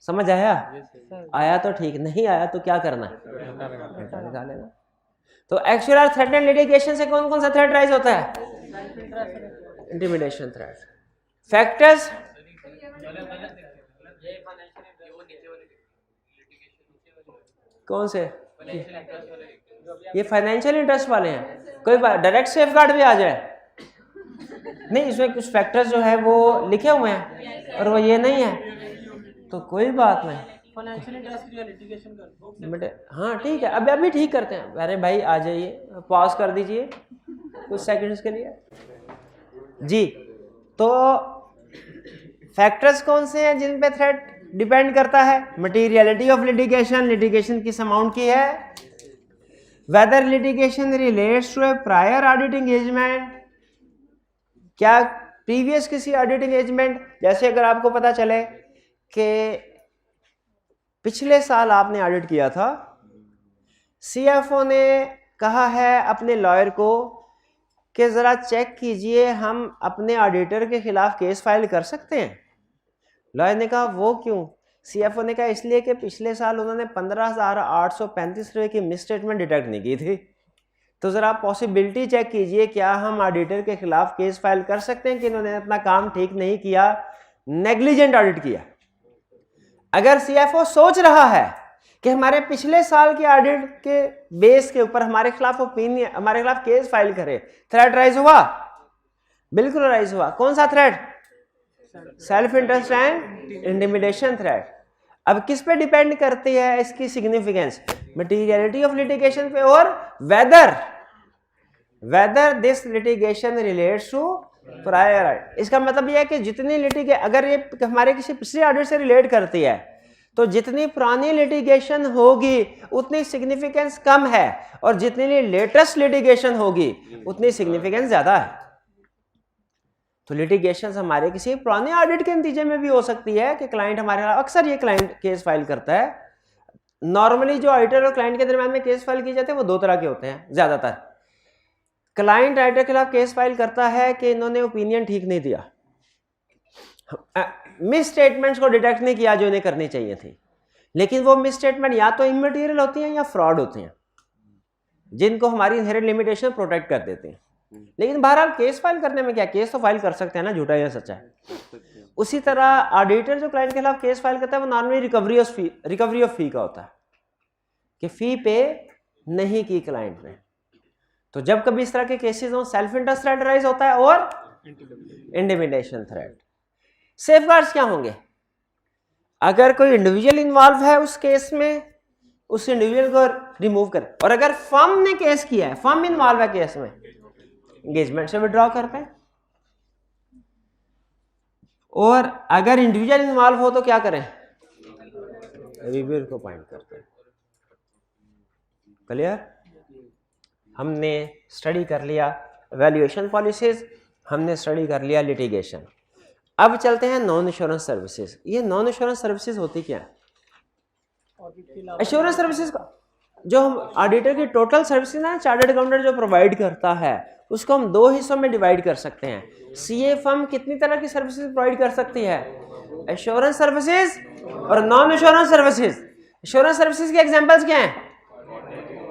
समझ आया? आया तो ठीक, नहीं आया तो क्या करना है? निकालेगा। तो एक्चुअल और थ्रेटेंड लिटिगेशन से कौन कौन सा थ्रेट राइज होता है? Intimidation threat. फैक्टर्स, कौन से? ये फाइनेंशियल इंटरेस्ट वाले हैं। कोई डायरेक्ट सेफगार्ड भी आ जाए नहीं, इसमें कुछ फैक्टर्स जो है वो लिखे हुए हैं और वो ये नहीं है, तो कोई बात नहीं। फाइनेंशियल इंटरेस्ट की लिटिगेशन कर बेटे हाँ ठीक है, अभी ठीक करते हैं। अरे भाई आ जाइए, पॉज कर दीजिए कुछ सेकंड्स के लिए जी। तो फैक्टर्स कौन से हैं जिन पे थ्रेट डिपेंड करता है? मटीरियलिटी ऑफ लिटिगेशन, लिटिगेशन किस अमाउंट की है, whether litigation relates to a prior audit engagement, क्या प्रीवियस किसी ऑडिट एंगेजमेंट, जैसे अगर आपको पता चले कि पिछले साल आपने ऑडिट किया था, सीएफओ ने कहा है अपने लॉयर को कि ज़रा चेक कीजिए हम अपने ऑडिटर के खिलाफ केस फाइल कर सकते हैं। लॉयर ने कहा वो क्यों? सीएफओ ने कहा इसलिए कि पिछले साल उन्होंने 15,835 रुपये की मिस स्टेटमेंट डिटेक्ट नहीं की थी, तो ज़रा पॉसिबिलिटी चेक कीजिए क्या हम ऑडिटर के खिलाफ केस फाइल कर सकते हैं कि इन्होंने अपना काम ठीक नहीं किया, नेग्लिजेंट ऑडिट किया। अगर सीएफओ सोच रहा है कि हमारे पिछले साल के ऑडिट के बेस के ऊपर हमारे खिलाफ ओपिनियन, हमारे खिलाफ केस फाइल करे, थ्रेट राइज हुआ? बिल्कुल राइज हुआ। कौन सा threat? Self interest and intimidation threat. अब किस पे डिपेंड करती है इसकी सिग्निफिकेंस? मटीरियलिटी ऑफ लिटिगेशन पे और whether this litigation relates to prior art. इसका मतलब यह है कि जितनी लिटिगेशन अगर ये हमारे किसी पिछले ऑर्डर से रिलेट करती है तो जितनी पुरानी लिटिगेशन होगी उतनी सिग्निफिकेंस कम है, और जितनी लेटेस्ट लिटिगेशन होगी उतनी सिग्निफिकेंस ज्यादा है। तो लिटिगेशन हमारे किसी पुराने ऑडिट के नतीजे में भी हो सकती है कि क्लाइंट हमारे खिलाफ, अक्सर ये क्लाइंट केस फाइल करता है। नॉर्मली जो ऑडिटर और क्लाइंट के दरमियान में केस फाइल किए जाते हैं वो दो तरह के होते हैं। ज्यादातर क्लाइंट ऑडिटर के खिलाफ केस फाइल करता है कि इन्होंने ओपिनियन ठीक नहीं दिया, मिस स्टेटमेंट्स को डिटेक्ट नहीं किया जो इन्हें करनी चाहिए थी, लेकिन वो मिस स्टेटमेंट या तो इमटेरियल होती हैं या फ्रॉड होती हैं जिनको हमारी इनहेरेंट लिमिटेशन प्रोटेक्ट कर देते हैं। लेकिन बहरहाल केस फाइल करने में क्या, केस तो फाइल कर सकते हैं ना, झूठा या सच्चा है। उसी तरह ऑडिटर जो क्लाइंट के खिलाफ केस फाइल करता है वो नॉर्मली रिकवरी ऑफ फी का होता है कि फी पे नहीं की क्लाइंट ने। तो जब कभी इस तरह के केसेस हो, सेल्फ इंटरेस्ट थ्रेट राइज होता है और इंटिमिडेशन थ्रेट। सेफगार्ड्स क्या होंगे? अगर कोई इंडिविजुअल इन्वॉल्व है उस केस में, उस इंडिविजुअल को रिमूव करें, और अगर फर्म ने केस किया है, फर्म इन्वॉल्व है केस में, एंगेजमेंट से विड्रॉ करते हैं। और अगर इंडिविजुअल इन्वॉल्व हो तो क्या करें? रिव्यूअर को अपॉइंट करते हैं। क्लियर? हमने स्टडी कर लिया वैल्यूएशन पॉलिसीज, हमने स्टडी कर लिया लिटिगेशन। अब चलते हैं नॉन इंश्योरेंस सर्विसेज। ये नॉन इंश्योरेंस सर्विसेज होती क्या है? इंश्योरेंस सर्विसेज का जो हम ऑडिटर की टोटल सर्विसेज ना, चार्टर्ड अकाउंटेंट जो प्रोवाइड करता है उसको हम दो हिस्सों में डिवाइड कर सकते हैं। सीए फर्म कितनी तरह की सर्विसेज प्रोवाइड कर सकती है? इंश्योरेंस सर्विसेज और non insurance services. Insurance services के एग्जांपल्स क्या हैं?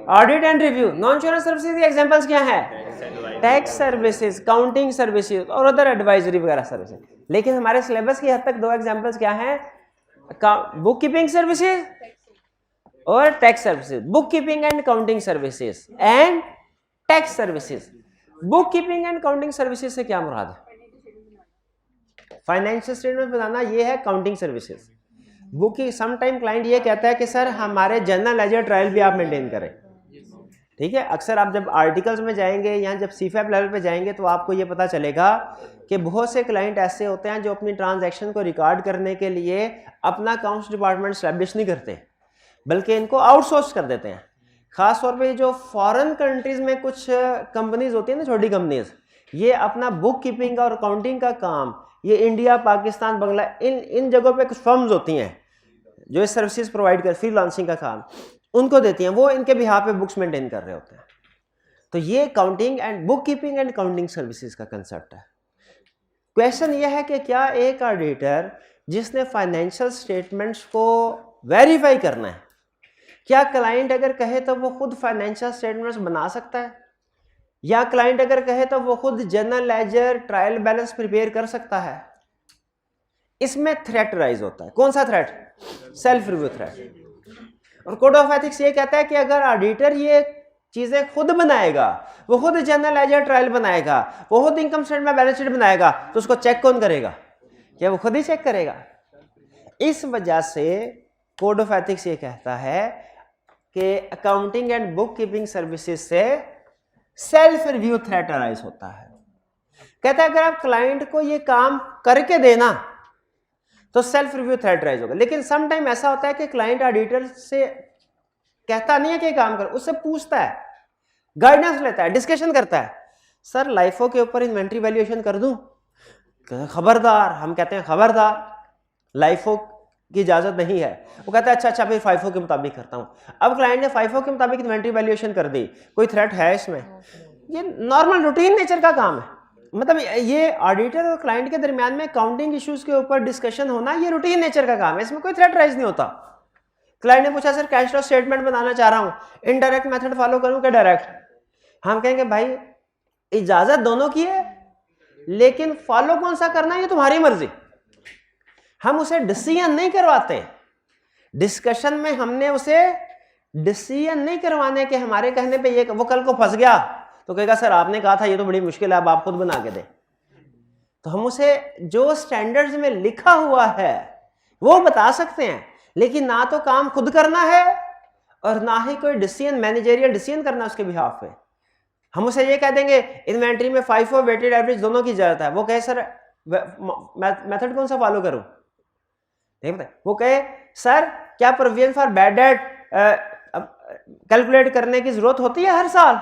Audit and review. Non insurance services के एग्जांपल्स क्या हैं? टैक्स सर्विसेज, काउंटिंग सर्विसेज और अदर एडवाइजरी वगैरह सर्विसेज। लेकिन हमारे सिलेबस की हद तक दो एग्जांपल्स क्या हैं? बुक कीपिंग सर्विसेज और tax services. Book keeping and counting services and tax services. Book keeping and counting services से क्या मुराद है? फाइनेंशियल स्टेटमेंट बनाना, ये है काउंटिंग सर्विसेज। बुक की सम टाइम क्लाइंट ये कहता है कि सर हमारे जनरल लेजर ट्रायल भी आप मेंटेन करें। ठीक है, अक्सर आप जब आर्टिकल्स में जाएंगे या जब सीफैप लेवल पे जाएंगे तो आपको ये पता चलेगा कि बहुत से क्लाइंट ऐसे होते हैं जो अपनी ट्रांजैक्शन को रिकॉर्ड करने के लिए अपना अकाउंट्स डिपार्टमेंट स्टैब्लिश नहीं करते, बल्कि इनको आउटसोर्स कर देते हैं। खास तौर पे जो फॉरेन कंट्रीज में कुछ कंपनीज होती है ना, छोटी कंपनीज, ये अपना बुक कीपिंग और अकाउंटिंग का काम ये इंडिया, पाकिस्तान, बांग्ला इन जगहों पे कुछ फर्म्स होती हैं जो इस सर्विसेज प्रोवाइड कर फ्रीलांसिंग का काम उनको देती हैं, वो इनके बिहाफ पे बुक्स मेंटेन कर रहे होते हैं। तो ये counting and book keeping and counting services का कंसेप्ट है। क्वेश्चन ये है कि क्या एक ऑडिटर जिसने फाइनेंशियल स्टेटमेंट्स को वेरीफाई करना है, क्या क्लाइंट अगर कहे तो वो खुद फाइनेंशियल स्टेटमेंट्स बना सकता है, या क्लाइंट अगर कहे तो वो खुद general ledger trial balance prepare कर सकता है? इसमें थ्रेट राइज होता है। कौन सा थ्रेट? Self review threat. और कोड ऑफ एथिक्स ये कहता है कि अगर ऑडिटर ये चीजें खुद बनाएगा, वो खुद जनरल लेजर ट्रायल बनाएगा, वो खुद इनकम स्टेटमेंट बैलेंस शीट बनाएगा, तो उसको चेक कौन करेगा? क्या वो खुद ही चेक करेगा? इस वजह से कोड ऑफ एथिक्स ये कहता है कि accounting and book keeping services से सेल्फ रिव्यू थ्रेट अराइज होता है। कहता है अगर आप क्लाइंट को ये काम करके देना तो सेल्फ रिव्यू थ्रेट राइज होगा। लेकिन सम टाइम ऐसा होता है कि क्लाइंट ऑडिटर से कहता नहीं है कि काम करो, उससे पूछता है, गाइडेंस लेता है, डिस्कशन करता है, सर लाइफो के ऊपर इन्वेंट्री वैल्यूएशन कर दूं? खबरदार, हम कहते हैं खबरदार, लाइफो की इजाजत नहीं है। वो कहता है अच्छा फिर फाइफो के मुताबिक करता हूं। अब क्लाइंट ने फाइफो के मुताबिक इन्वेंट्री वैल्यूएशन कर दी, कोई थ्रेट है इसमें? ये नॉर्मल रूटीन नेचर का काम है। मतलब ये ऑडिटर और क्लाइंट के दरमियान में काउंटिंग इश्यूज के ऊपर डिस्कशन होना ये रूटीन नेचर का काम है, इसमें कोई थ्रेट राइज नहीं होता। क्लाइंट ने पूछा सर कैश फ्लो स्टेटमेंट बनाना चाह रहा हूं, इनडायरेक्ट मेथड फॉलो करूं क्या डायरेक्ट? हम कहेंगे भाई इजाजत दोनों की है, लेकिन फॉलो कौन सा करना है ये तुम्हारी मर्जी। हम उसे डिसीजन नहीं करवाते, डिस्कशन में हमने उसे डिसीजन नहीं करवाने के हमारे कहने पे ये वो कल को फंस गया तो कहेगा सर आपने कहा था ये तो बड़ी मुश्किल है, अब आप खुद बना के दे। तो हम उसे जो स्टैंडर्ड्स में लिखा हुआ है वो बता सकते हैं, लेकिन ना तो काम खुद करना है और ना ही कोई डिसीजन, मैनेजरियल डिसीजन करना उसके बिहाफ पे। हम उसे ये कह देंगे इन्वेंट्री में FIFO वेटेड एवरेज दोनों की जरूरत है, वो कहे सर मेथड कौन सा फॉलो करूं, नहीं पता। वो कहे सर क्या provision for bad debt calculate करने की जरूरत होती है हर साल,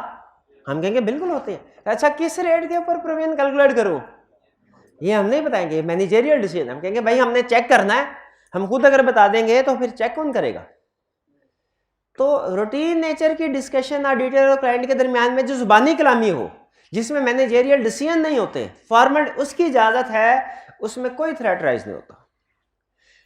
हम कहेंगे बिल्कुल होती है। अच्छा किस रेट के ऊपर प्रोविजन कैलकुलेट करूं, ये हम नहीं बताएंगे, मैनेजरियल डिसीजन। हम कहेंगे भाई हमने चेक करना है, हम खुद अगर बता देंगे तो फिर चेक कौन करेगा। तो रूटीन नेचर की डिस्कशन और डिटेल और क्लाइंट के दरमियान में जो जुबानी कलामी हो, जिसमें मैनेजरियल डिसीजन नहीं होते, फॉर्मेट उसकी इजाजत है, उसमें कोई थ्रेट राइज नहीं होता।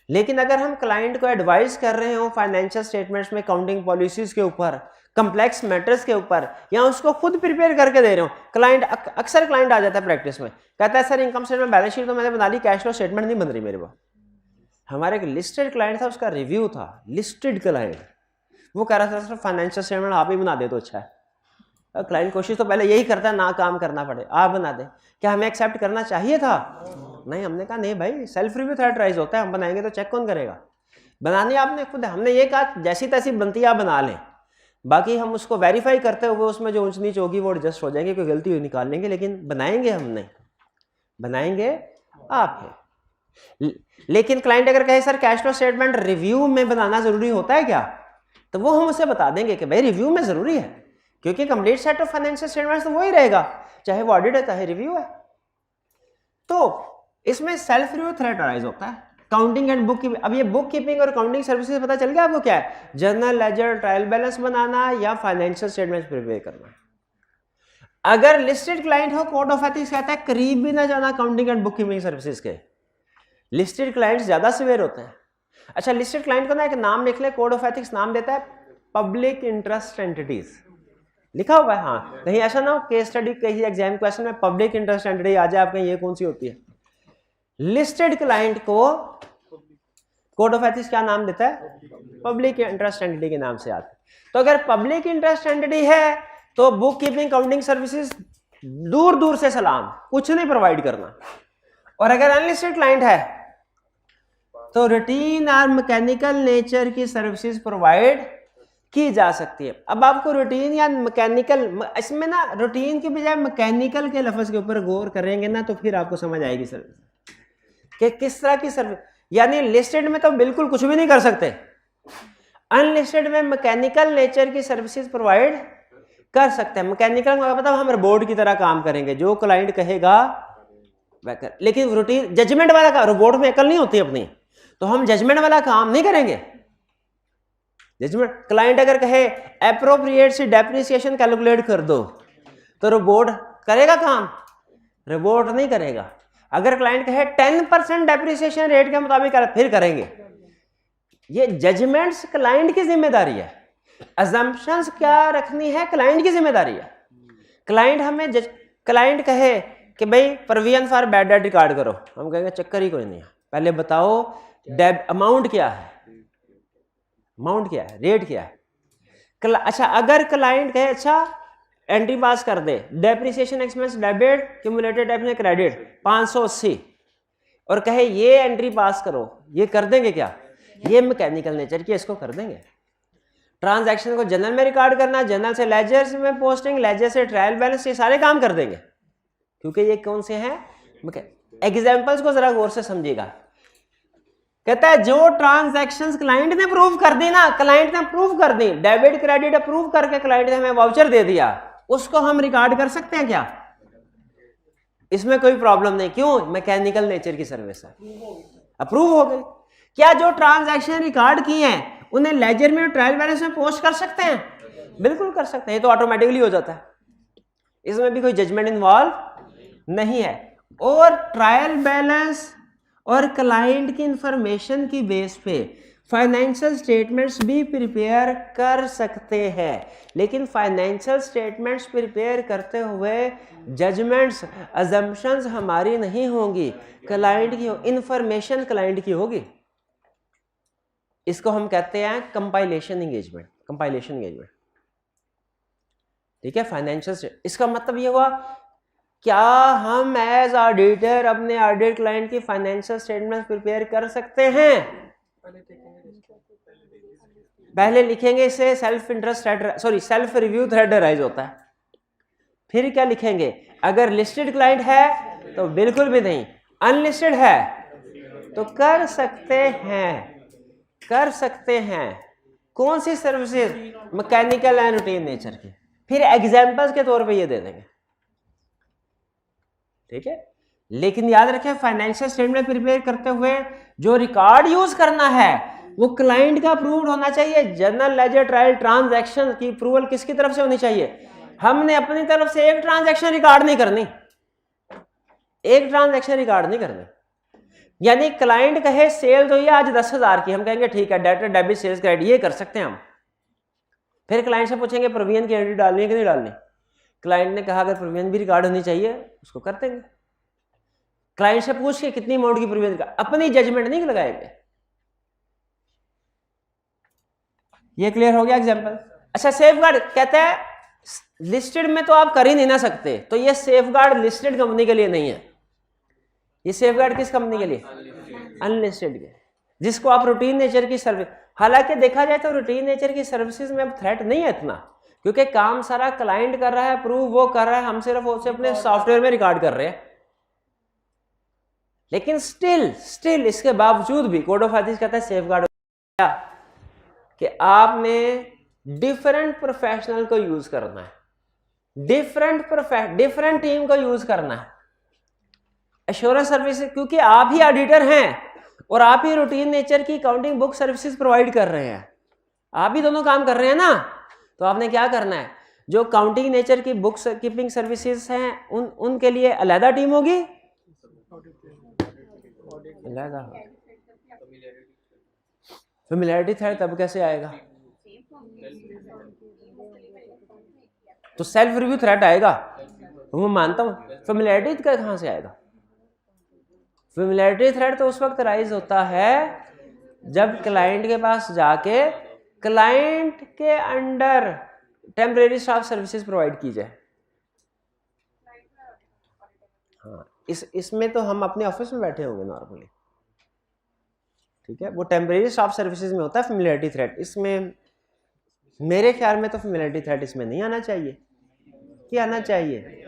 लेकिन अगर हम क्लाइंट को एडवाइस कर रहे हो फाइनेंशियल स्टेटमेंट्स में अकाउंटिंग पॉलिसीज के ऊपर, कम्प्लेक्स मैटर्स के ऊपर, या उसको खुद प्रिपेयर करके दे रहे हो, क्लाइंट अक्सर क्लाइंट आ जाता है प्रैक्टिस में, कहता है sir income statement balance sheet तो मैंने बना ली, कैश फ्लो स्टेटमेंट नहीं बन रही मेरे पास। हमारे एक लिस्टेड क्लाइंट था, उसका रिव्यू था, लिस्टेड क्लाइंट, वो कह रहा था सर फाइनेंशियल स्टेटमेंट आप ही बना दे तो अच्छा है। क्लाइंट कोशिश तो पहले यही करता है ना काम करना पड़े, आप बना दे। क्या हमें एक्सेप्ट करना चाहिए था? नहीं, हमने कहा नहीं भाई, सेल्फ रिव्यू थ्रेट राइज होता है, हम बनाएंगे तो चेक कौन करेगा। बनानी आपने खुद है, हमने ये कहा जैसी तैसी बनती है आप बना लें, बाकी हम उसको वेरीफाई करते हुए उसमें जो ऊंच नीच होगी वो एडजस्ट हो जाएंगे, कोई गलती निकाल लेंगे, लेकिन बनाएंगे हम नहीं, बनाएंगे आप है। लेकिन क्लाइंट अगर कहे sir cash flow statement review में बनाना जरूरी होता है क्या, तो वो हम उसे बता देंगे कि भाई रिव्यू में जरूरी है, क्योंकि complete set of financial statements तो वही रहेगा, चाहे वो ऑडिट है चाहे रिव्यू है। तो इसमें सेल्फ रिव्यू थ्रेट अराइज होता है। काउंटिंग एंड बुक कीपिंग, अब ये बुक कीपिंग और काउंटिंग सर्विसेज पता चल गया आपको क्या है, जर्नल लेजर, ट्रायल बैलेंस बनाना या फाइनेंशियल स्टेटमेंट्स प्रिपेयर करना। अगर लिस्टेड क्लाइंट हो, कोड ऑफ एथिक्स कहता है करीब भी ना जाना counting and book keeping services के। लिस्टेड क्लाइंट्स ज्यादा सिवियर होते हैं। अच्छा लिस्टेड क्लाइंट को ना एक नाम लिख ले, कोड ऑफ एथिक्स नाम देता है पब्लिक इंटरेस्ट एंटिटीज, लिखा हुआ है। हाँ कहीं ऐसा ना हो केस स्टडी कहीं एग्जाम क्वेश्चन में पब्लिक इंटरेस्ट एंटिटी आ जाए, आपके ये कौन सी होती है। लिस्टेड क्लाइंट को कोड ऑफ एथिक्स क्या नाम देता है, पब्लिक इंटरेस्ट एंटिटी के नाम से आता है। तो अगर पब्लिक इंटरेस्ट एंटिटी है तो बुक कीपिंग काउंटिंग सर्विसेज दूर दूर से सलाम, कुछ नहीं प्रोवाइड करना। और अगर अनलिस्टेड क्लाइंट है तो रूटीन और मैकेनिकल नेचर की सर्विसेज प्रोवाइड की जा सकती है। अब आपको रूटीन या मैकेनिकल, इसमें ना रूटीन की बजाय मैकेनिकल के लफ्ज के ऊपर गौर करेंगे ना तो फिर आपको समझ आएगी सर्विस कि किस तरह की सर्विस। यानी लिस्टेड में तो बिल्कुल कुछ भी नहीं कर सकते, अनलिस्टेड में मैकेनिकल नेचर की सर्विसेज प्रोवाइड कर सकते हैं। मैकेनिकल का मतलब हम रोबोट की तरह काम करेंगे, जो क्लाइंट कहेगा वह कर। लेकिन रूटीन जजमेंट वाला का, रोबोट में अकल नहीं होती अपनी, तो हम जजमेंट वाला काम नहीं करेंगे। जजमेंट क्लाइंट अगर कहे एप्रोप्रिएट से डेप्रिसिएशन कैलकुलेट कर दो तो रोबोट करेगा काम, रोबोट नहीं करेगा। अगर क्लाइंट कहे 10% डेप्रिसिएशन रेट के मुताबिक कर, फिर करेंगे। ये जजमेंट्स क्लाइंट की जिम्मेदारी है, अजम्पशंस क्या रखनी है क्लाइंट की जिम्मेदारी है। क्लाइंट हमें क्लाइंट कहे कि भाई provision for bad debt record करो, हम कहेंगे चक्कर ही कोई नहीं है, पहले बताओ अमाउंट क्या है, अमाउंट क्या है, रेट क्या है। अच्छा अगर क्लाइंट कहे अच्छा एंट्री पास कर दे, depreciation expense debit, accumulated depreciation credit 580, और कहे ये एंट्री पास करो, ये कर देंगे क्या, ये मैकेनिकल नेचर की, इसको कर देंगे। ट्रांजैक्शन को जर्नल में रिकॉर्ड करना, जर्नल से लेजर में पोस्टिंग, लेजर से ट्रायल बैलेंस, ये सारे काम कर देंगे, क्योंकि ये कौन से हैं। एग्जाम्पल्स को जरा गौर से समझिएगा। कहता है जो ट्रांजैक्शंस क्लाइंट ने प्रूव कर दी ना, क्लाइंट ने प्रूव कर दी, डेबिट क्रेडिट अप्रूव करके क्लाइंट ने हमें वाउचर दे दिया, उसको हम रिकॉर्ड कर सकते हैं क्या, इसमें कोई प्रॉब्लम नहीं। क्यों, मैकेनिकल नेचर की सर्विस है, अप्रूव हो गई। क्या जो ट्रांजैक्शन रिकॉर्ड किए हैं उन्हें लेजर में ट्रायल बैलेंस में पोस्ट कर सकते हैं, बिल्कुल कर सकते हैं, ये तो ऑटोमेटिकली हो जाता है, इसमें भी कोई जजमेंट इन्वॉल्व नहीं है। और ट्रायल बैलेंस और क्लाइंट की इंफॉर्मेशन की बेस पे फाइनेंशियल स्टेटमेंट्स भी प्रिपेयर कर सकते हैं, लेकिन फाइनेंशियल स्टेटमेंट्स प्रिपेयर करते हुए जजमेंट्स अजम्पशंस हमारी नहीं होंगी, क्लाइंट की, इंफॉर्मेशन क्लाइंट की होगी। इसको हम कहते हैं कंपाइलेशन एंगेजमेंट, कंपाइलेशन एंगेजमेंट, ठीक है। फाइनेंशियल, इसका मतलब ये हुआ क्या हम एज ऑडिटर अपने ऑडिट क्लाइंट की फाइनेंशियल स्टेटमेंट प्रिपेयर कर सकते हैं? पहले लिखेंगे, इसे self interest threat, sorry self review threat rise होता है। फिर क्या लिखेंगे? अगर लिस्टेड क्लाइंट है तो बिल्कुल भी नहीं, अनलिस्टेड है तो कर सकते हैं, कर सकते हैं। कौन सी services? Mechanical and routine nature की। फिर एग्जांपल्स के तौर पे ये दे देंगे, ठीक है। लेकिन याद रखें, फाइनेंशियल स्टेटमेंट प्रिपेयर करते हुए जो रिकॉर्ड यूज करना है वो क्लाइंट का अप्रूव्ड होना चाहिए। जनरल लेजर ट्रायल ट्रांजैक्शन की अप्रूवल किसकी तरफ से होनी चाहिए? हमने अपनी तरफ से एक ट्रांजैक्शन रिकॉर्ड नहीं करनी, एक ट्रांजैक्शन रिकॉर्ड नहीं करनी। यानी क्लाइंट कहे सेल तो ये आज 10,000 की, हम कहेंगे ठीक है, डेबिट डेबिट सेल्स क्रेडिट ये कर सकते हैं हम। फिर क्लाइंट से पूछेंगे प्रोविजन की एंट्री डालनी है कि नहीं डालनी। क्लाइंट ने कहा अगर प्रोविजन भी रिकॉर्ड होनी चाहिए उसको कर देंगे। क्लाइंट से पूछ के कितनी अमाउंट की प्रोविजन का, अपनी जजमेंट नहीं लगाएंगे। ये क्लियर हो गया एग्जांपल। अच्छा, सेफगार्ड कहते हैं लिस्टेड में तो आप कर ही नहीं ना सकते, तो ये सेफगार्ड लिस्टेड कंपनी के लिए नहीं है। ये सेफगार्ड किस कंपनी के लिए? अनलिस्टेड के, जिसको आप रूटीन नेचर की सर्विस। हालांकि देखा जाए तो रूटीन नेचर की सर्विसेज में अब थ्रेट नहीं है इतना, क्योंकि काम सारा क्लाइंट कर रहा है, अप्रूव वो कर रहा है, हम सिर्फ उसे अपने सॉफ्टवेयर में रिकॉर्ड कर रहे हैं। लेकिन स्टिल इसके बावजूद भी कोड ऑफ एथिक्स कहता है सेफगार्ड कि आपने डिफरेंट प्रोफेशनल को यूज करना है, डिफरेंट टीम को यूज करना है एश्योरेंस सर्विसेज, क्योंकि आप ही ऑडिटर हैं और आप ही रूटीन नेचर की अकाउंटिंग बुक सर्विसेज प्रोवाइड कर रहे हैं, आप ही दोनों काम कर रहे हैं ना। तो आपने क्या करना है, जो अकाउंटिंग नेचर की बुक कीपिंग सर्विसेज हैं उनके लिए अलहदा टीम होगी, अलहदा। फेमिलियरिटी थ्रेट तब कैसे आएगा? तो सेल्फ रिव्यू थ्रेट आएगा, तो मैं मानता हूं। फेमिलियरिटी का कहां से आएगा? फेमिलियरिटी थ्रेट तो उस वक्त राइज होता है जब क्लाइंट के पास जाके क्लाइंट के under temporary staff services provide की जाए। हाँ, इसमें तो हम अपने ऑफिस में बैठे होंगे नॉर्मली, ठीक है, वो टेम्परेरी स्टाफ सर्विसेज में होता है फेमिलियरिटी थ्रेट। इसमें मेरे ख्याल में तो फेमिलियरिटी थ्रेट इसमें नहीं आना चाहिए। क्या आना चाहिए?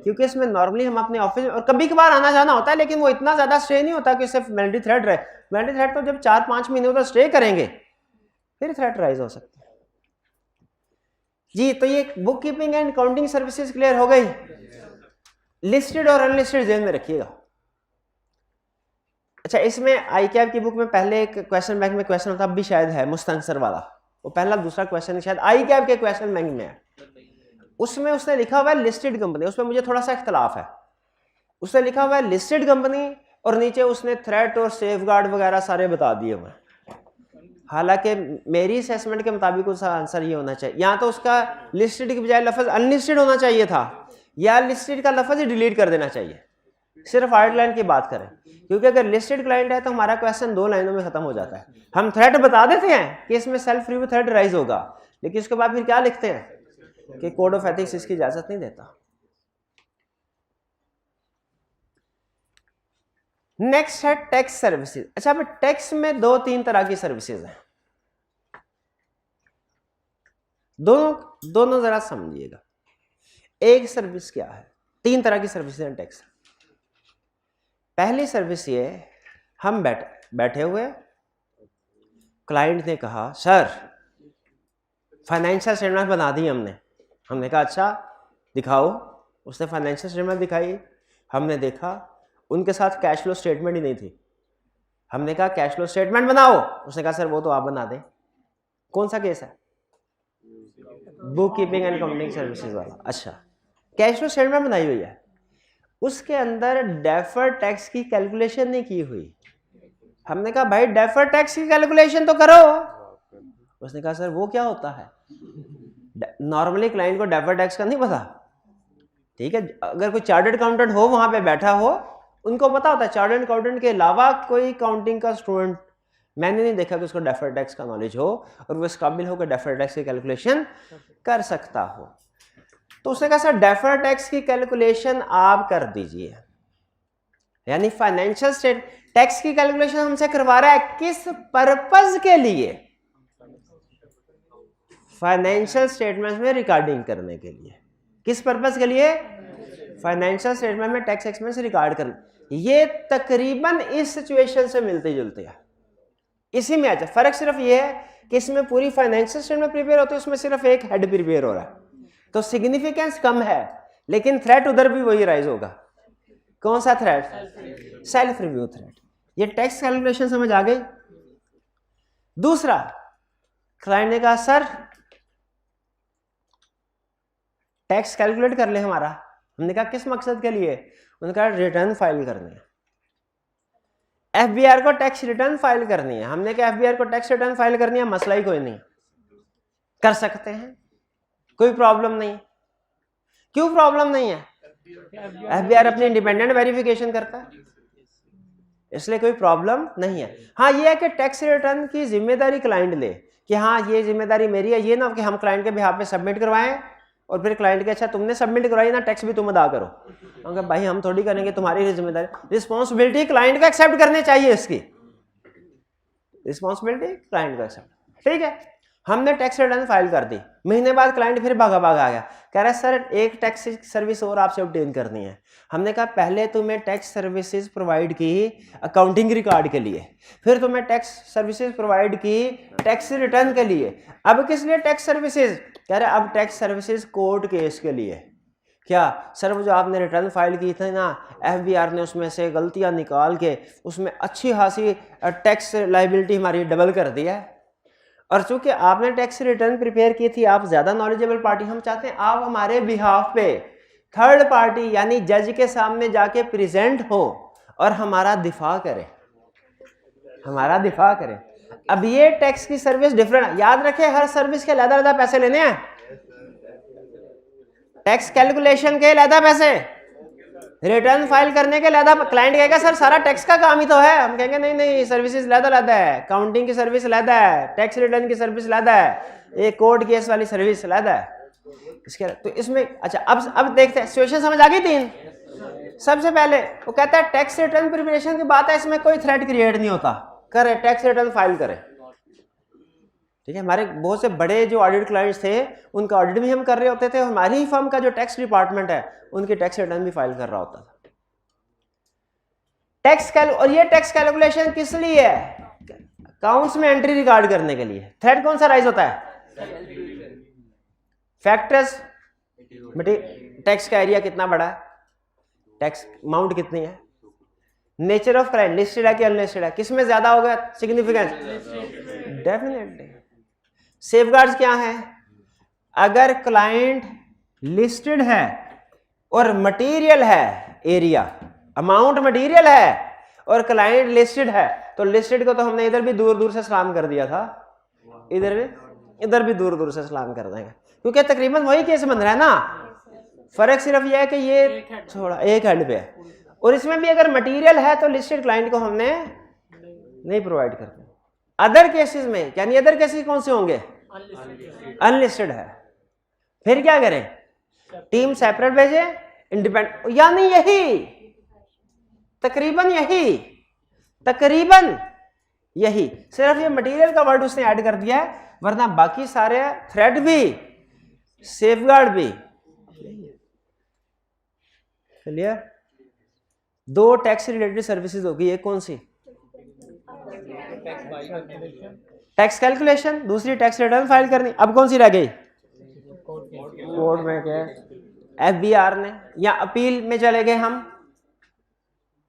क्योंकि इसमें नॉर्मली हम अपने ऑफिस में, और कभी कभार आना जाना होता है, लेकिन वो इतना ज्यादा स्टे नहीं होता कि इससे फेमिलियरिटी थ्रेट रहे। फेमिलियरिटी थ्रेट तो जब 4-5 महीने तक स्टे करेंगे फिर थ्रेट राइज हो सकता है जी। तो ये book keeping and accounting services clear हो गई। लिस्टेड और अनलिस्टेड ध्यान में रखिएगा। अच्छा, इसमें आई कैब की बुक में पहले एक क्वेश्चन बैंक में क्वेश्चन होता, अब भी शायद है मुस्तंसर वाला, वो पहला दूसरा क्वेश्चन शायद आई कैब के क्वेश्चन बैंक में है। उसमें उसने लिखा हुआ है लिस्टेड कंपनी, उसमें मुझे थोड़ा सा इख्तलाफ है। उसने लिखा हुआ है लिस्टेड कंपनी और नीचे उसने थ्रेट और सेफगार्ड वगैरह सारे बता दिए हुए। हालांकि मेरी असेसमेंट के मुताबिक उसका आंसर ये होना चाहिए, या तो उसका लिस्टेड की बजाय लफ्ज अनलिस्टेड होना चाहिए था, या लिस्टेड का लफ्ज ही डिलीट कर देना चाहिए, सिर्फ आउट लाइन की बात करें। क्योंकि अगर लिस्टेड क्लाइंट है तो हमारा क्वेश्चन 2 लाइनों में खत्म हो जाता है। हम थ्रेट बता देते हैं कि इसमें सेल्फ रिव्यू थ्रेट राइज होगा, लेकिन उसके बाद फिर क्या लिखते हैं कि कोड ऑफ एथिक्स इसकी इजाजत नहीं देता। नेक्स्ट है टैक्स सर्विसेज। अच्छा, अब टैक्स में 2-3 तरह की सर्विसेज हैं, दोनों जरा समझिएगा। एक सर्विस क्या है, 3 तरह की सर्विसेज हैं टैक्स। पहली सर्विस ये, हम बैठे हुए, क्लाइंट ने कहा सर फाइनेंशियल स्टेटमेंट बना दी हमने कहा अच्छा दिखाओ। उसने फाइनेंशियल स्टेटमेंट दिखाई, हमने देखा उनके साथ कैश फ्लो स्टेटमेंट ही नहीं थी। हमने कहा कैश फ्लो स्टेटमेंट बनाओ, उसने कहा सर वो तो आप बना दें। कौन सा केस है? Book keeping and accounting services वाला। अच्छा, कैश फ्लो स्टेटमेंट बनाई हुई है, उसके अंदर डेफर्ड टैक्स की कैलकुलेशन नहीं की हुई। हमने कहा भाई डेफर्ड टैक्स की कैलकुलेशन तो करो। उसने कहा सर वो क्या होता है? नॉर्मली क्लाइंट को डेफर्ड टैक्स का नहीं पता, ठीक है। अगर कोई चार्टर्ड अकाउंटेंट हो वहां पे बैठा हो, उनको पता होता है। चार्टर्ड अकाउंटेंट के अलावा कोई अकाउंटिंग का स्टूडेंट मैंने नहीं देखा कि उसको डेफर्ड टैक्स का नॉलेज हो और वो इस काबिल हो कि डेफर्ड टैक्स की कैलकुलेशन कर सकता हो। तो उसने कहा सर डेफर्ड टैक्स की कैलकुलेशन आप कर दीजिए, यानी फाइनेंशियल स्टेट टैक्स की कैलकुलेशन हमसे करवा रहा है किस पर्पज के लिए? फाइनेंशियल स्टेटमेंट्स में रिकॉर्डिंग करने के लिए। किस पर्पज के लिए? फाइनेंशियल स्टेटमेंट में टैक्स एक्सपेंस रिकॉर्ड करना। ये तकरीबन इस सिचुएशन से मिलते जुलते हैं, इसी में आता फर्क सिर्फ ये है कि इसमें पूरी फाइनेंशियल स्टेटमेंट प्रिपेयर होती है, उसमें सिर्फ एक हेड प्रिपेयर हो रहा है, तो सिग्निफिकेंस कम है, लेकिन थ्रेट उधर भी वही राइज होगा। कौन सा थ्रेट? Self review threat. ये टैक्स कैलकुलेशन समझ आ गई। दूसरा, क्लाइंट ने कहा सर टैक्स कैलकुलेट कर ले हमारा। हमने कहा किस मकसद के लिए? उन्होंने कहा रिटर्न फाइल करनी है, एफबीआर को टैक्स रिटर्न फाइल करनी है। हमने कहा एफबीआर को टैक्स रिटर्न फाइल करनी है, मसला ही कोई नहीं, कर सकते हैं, कोई प्रॉब्लम नहीं। क्यों प्रॉब्लम नहीं है? एफबीआर अपनी इंडिपेंडेंट वेरिफिकेशन करता है, इसलिए कोई प्रॉब्लम नहीं है। हाँ ये है कि टैक्स रिटर्न की जिम्मेदारी क्लाइंट ले कि हाँ ये जिम्मेदारी मेरी है, ये ना कि हम क्लाइंट के बिहाफ पे सबमिट करवाएं और फिर क्लाइंट के अच्छा तुमने सबमिट करवाई ना, टैक्स भी तुम अदा करो। क्योंकि भाई हम थोड़ी करेंगे, तुम्हारी जिम्मेदारी, रिस्पॉन्सिबिलिटी क्लाइंट को एक्सेप्ट करनी चाहिए, इसकी रिस्पॉन्सिबिलिटी क्लाइंट को एक्सेप्ट। ठीक है, हमने टैक्स रिटर्न फाइल कर दी, महीने बाद क्लाइंट फिर भागा आ गया, कह रहा है सर एक टैक्स सर्विस और आपसे ऑब्टेन करनी है। हमने कहा पहले तुम्हें टैक्स सर्विसेज प्रोवाइड की अकाउंटिंग रिकॉर्ड के लिए, फिर तुम्हें टैक्स सर्विसेज प्रोवाइड की टैक्स रिटर्न के लिए, अब किस लिए टैक्स सर्विसेज? कह रहे अब टैक्स सर्विसेज कोर्ट केस के लिए। क्या सर वो जो आपने रिटर्न फाइल की थी ना, एफबीआर ने उसमें से गलतियां निकाल के उसमें अच्छी खासी टैक्स लाइबिलिटी हमारी डबल कर दी है, और चूंकि आपने टैक्स रिटर्न प्रिपेयर की थी, आप ज्यादा नॉलेजेबल पार्टी, हम चाहते हैं आप हमारे बिहाफ पे थर्ड पार्टी यानी जज के सामने जाके प्रेजेंट हो और हमारा दिफा करे, हमारा दिफा करे। अब ये टैक्स की सर्विस डिफरेंट, याद रखें हर सर्विस के अलग-अलग पैसे लेने हैं, टैक्स कैलकुलेशन के अलग पैसे, रिटर्न फाइल करने के अलग। क्लाइंट कहेगा सर सारा टैक्स का काम ही तो है, हम कहेंगे नहीं नहीं सर्विसेज अलग है, काउंटिंग की सर्विस अलग है, टैक्स रिटर्न की सर्विस अलग है, ये कोर्ट केस वाली सर्विस अलग है। इसके तो इसमें अच्छा अब देखते हैं, सिचुएशन समझ आ गई तीन। सबसे पहले वो कहता है टैक्स रिटर्न प्रिपरेशन की बात है, इसमें कोई थ्रेट क्रिएट नहीं होता, करे टैक्स रिटर्न फाइल करे। ठीक है, हमारे बहुत से बड़े जो ऑडिट क्लाइंट्स थे उनका ऑडिट भी हम कर रहे होते थे, हमारी ही फर्म का जो टैक्स डिपार्टमेंट है उनकी टैक्स रिटर्न भी फाइल कर रहा होता था। और ये टैक्स कैलकुलेशन किस लिए है? अकाउंट्स में एंट्री रिकॉर्ड करने के लिए। थ्रेट कौन सा राइज होता है? फैक्टर्स, टैक्स का एरिया कितना बड़ा है, टैक्स अमाउंट कितनी है, नेचर ऑफ क्लाइंट लिस्टेड है कि अनलिस्टेड है, किसमें ज्यादा होगा सिग्निफिकेंस? डेफिनेटली। सेफगार्ड्स क्या है? अगर क्लाइंट लिस्टेड है और मटेरियल है, एरिया अमाउंट मटेरियल है और क्लाइंट लिस्टेड है, तो लिस्टेड को तो हमने इधर भी दूर दूर से सलाम कर दिया था, इधर भी दूर दूर से सलाम कर देंगे, क्योंकि तकरीबन वही केस बन रहा है ना। फर्क सिर्फ यह है कि ये थोड़ा एक हेड पे है, और इसमें भी अगर मटेरियल है तो लिस्टेड क्लाइंट को हमने नहीं प्रोवाइड करते। अदर केसेस में, यानी अदर केसेस कौन से होंगे? अनलिस्टेड है, फिर क्या करें? टीम सेपरेट भेजे, इंडिपेंडेंट, यानी यही तकरीबन यही सिर्फ ये मटेरियल का वर्ड उसने ऐड कर दिया है, वरना बाकी सारे थ्रेड भी सेफगार्ड भी क्लियर। दो टैक्स रिलेटेड सर्विसेज होगी, एक कौन सी? टैक्स कैलकुलेशन, दूसरी टैक्स रिटर्न फाइल करनी। अब कौन सी रह गई? कोर्ट में क्या एफबीआर ने, या अपील में चले गए हम।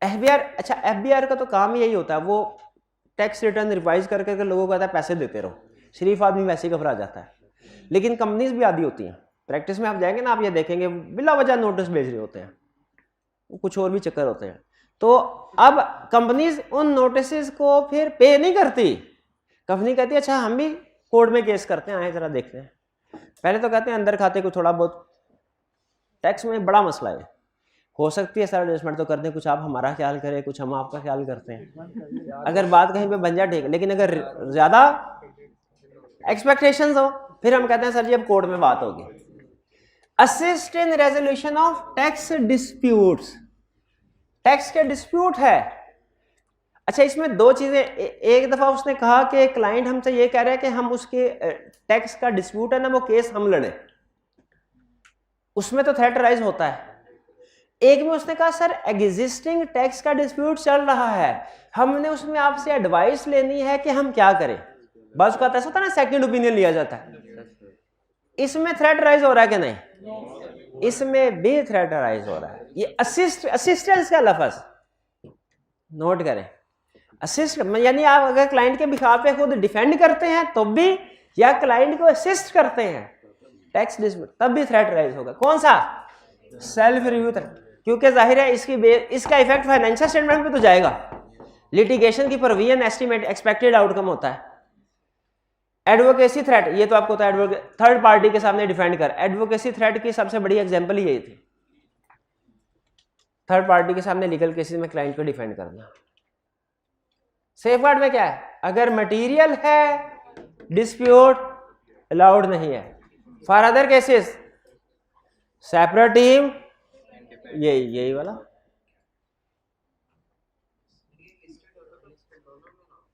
एफबीआर, अच्छा एफबीआर का तो काम यही होता है, वो टैक्स रिटर्न रिवाइज करके लोगों को कहता है पैसे देते रहो, शरीफ आदमी वैसे ही घबरा जाता है। लेकिन कंपनीज भी आदि होती हैं, प्रैक्टिस में आप जाएंगे ना, आप ये देखेंगे बिला वजह नोटिस भेज रहे होते हैं, कुछ और भी चक्कर होते हैं। तो अब कंपनीज उन नोटिस को फिर पे नहीं करती, कंपनी कहती है अच्छा हम भी कोर्ट में केस करते हैं, आए जरा देखते हैं। पहले तो कहते हैं अंदर खाते को थोड़ा बहुत, टैक्स में बड़ा मसला है, हो सकती है सर एडजस्टमेंट तो कर दें, कुछ आप हमारा ख्याल करें, कुछ हम आपका ख्याल करते हैं, अगर बात कहीं पे बन जाए ठीक है। लेकिन अगर ज्यादा एक्सपेक्टेशंस हो, फिर हम कहते हैं सर जी अब कोर्ट में बात होगी। Assist in resolution of tax disputes, tax के डिस्प्यूट है। अच्छा, इसमें दो चीजें, एक दफा उसने कहा कि क्लाइंट हमसे ये कह रहा है कि हम उसके टैक्स का डिस्प्यूट है ना, वो केस हम लड़े, उसमें तो थ्रेट राइज होता है। एक में उसने कहा सर एग्जिस्टिंग टैक्स का डिस्प्यूट चल रहा है, हमने उसमें आपसे एडवाइस लेनी है कि हम क्या करें। बस का ऐसा होता है ना, सेकंड ओपिनियन लिया जाता है। इसमें थ्रेट राइज हो रहा है कि नहीं? इसमें भी थ्रेट राइज हो रहा है। ये असिस्टेंस का लफ्ज नोट करें। असिस्ट यानी आप अगर क्लाइंट के बिहाफ पे खुद डिफेंड करते हैं तो भी, या क्लाइंट को असिस्ट करते हैं टैक्स डिस्प्यूट, तब भी थ्रेट राइज होगा। कौन सा? सेल्फ रिव्यू थ्रेट, क्योंकि जाहिर है इसका इफेक्ट फाइनेंशियल स्टेटमेंट पे तो जाएगा। लिटिगेशन की प्रोविजन एस्टीमेट एक्सपेक्टेड आउटकम होता है। एडवोकेसी थ्रेट, ये तो आपको होता है थर्ड पार्टी के सामने डिफेंड कर। एडवोकेसी थ्रेट की सबसे बड़ी एग्जांपल यही थी, थर्ड पार्टी के सामने लीगल केसेस में क्लाइंट को डिफेंड करना। सेफगार्ड में क्या है? अगर मटेरियल है डिस्प्यूट अलाउड नहीं है। For other cases separate team, यही वाला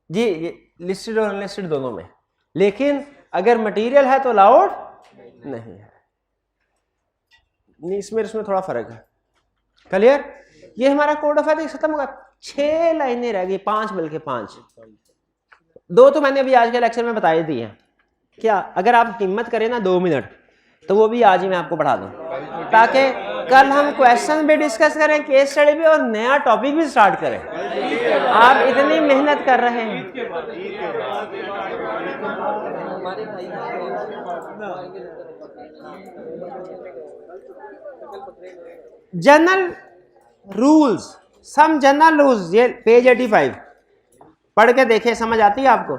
जी, ये लिस्टेड और अनलिस्टेड दोनों में, लेकिन अगर मटेरियल है तो अलाउड नहीं है। इसमें थोड़ा फर्क है। क्लियर? ये हमारा कोड ऑफ एथिक्स खत्म होगा। 6 लाइनें रह गई, 5 बल्कि 5। 2 तो मैंने अभी आज के लेक्चर में बता ही दी हैं। क्या अगर आप हिम्मत करें ना 2 मिनट, तो वो भी आज ही मैं आपको पढ़ा दूं, ताकि कल हम क्वेश्चन भी डिस्कस करें, केस स्टडी भी, और नया टॉपिक भी स्टार्ट करें। आप इतनी मेहनत कर रहे हैं। General rules, some general rules, ये पेज 85 पढ़ के देखें, समझ आती है आपको?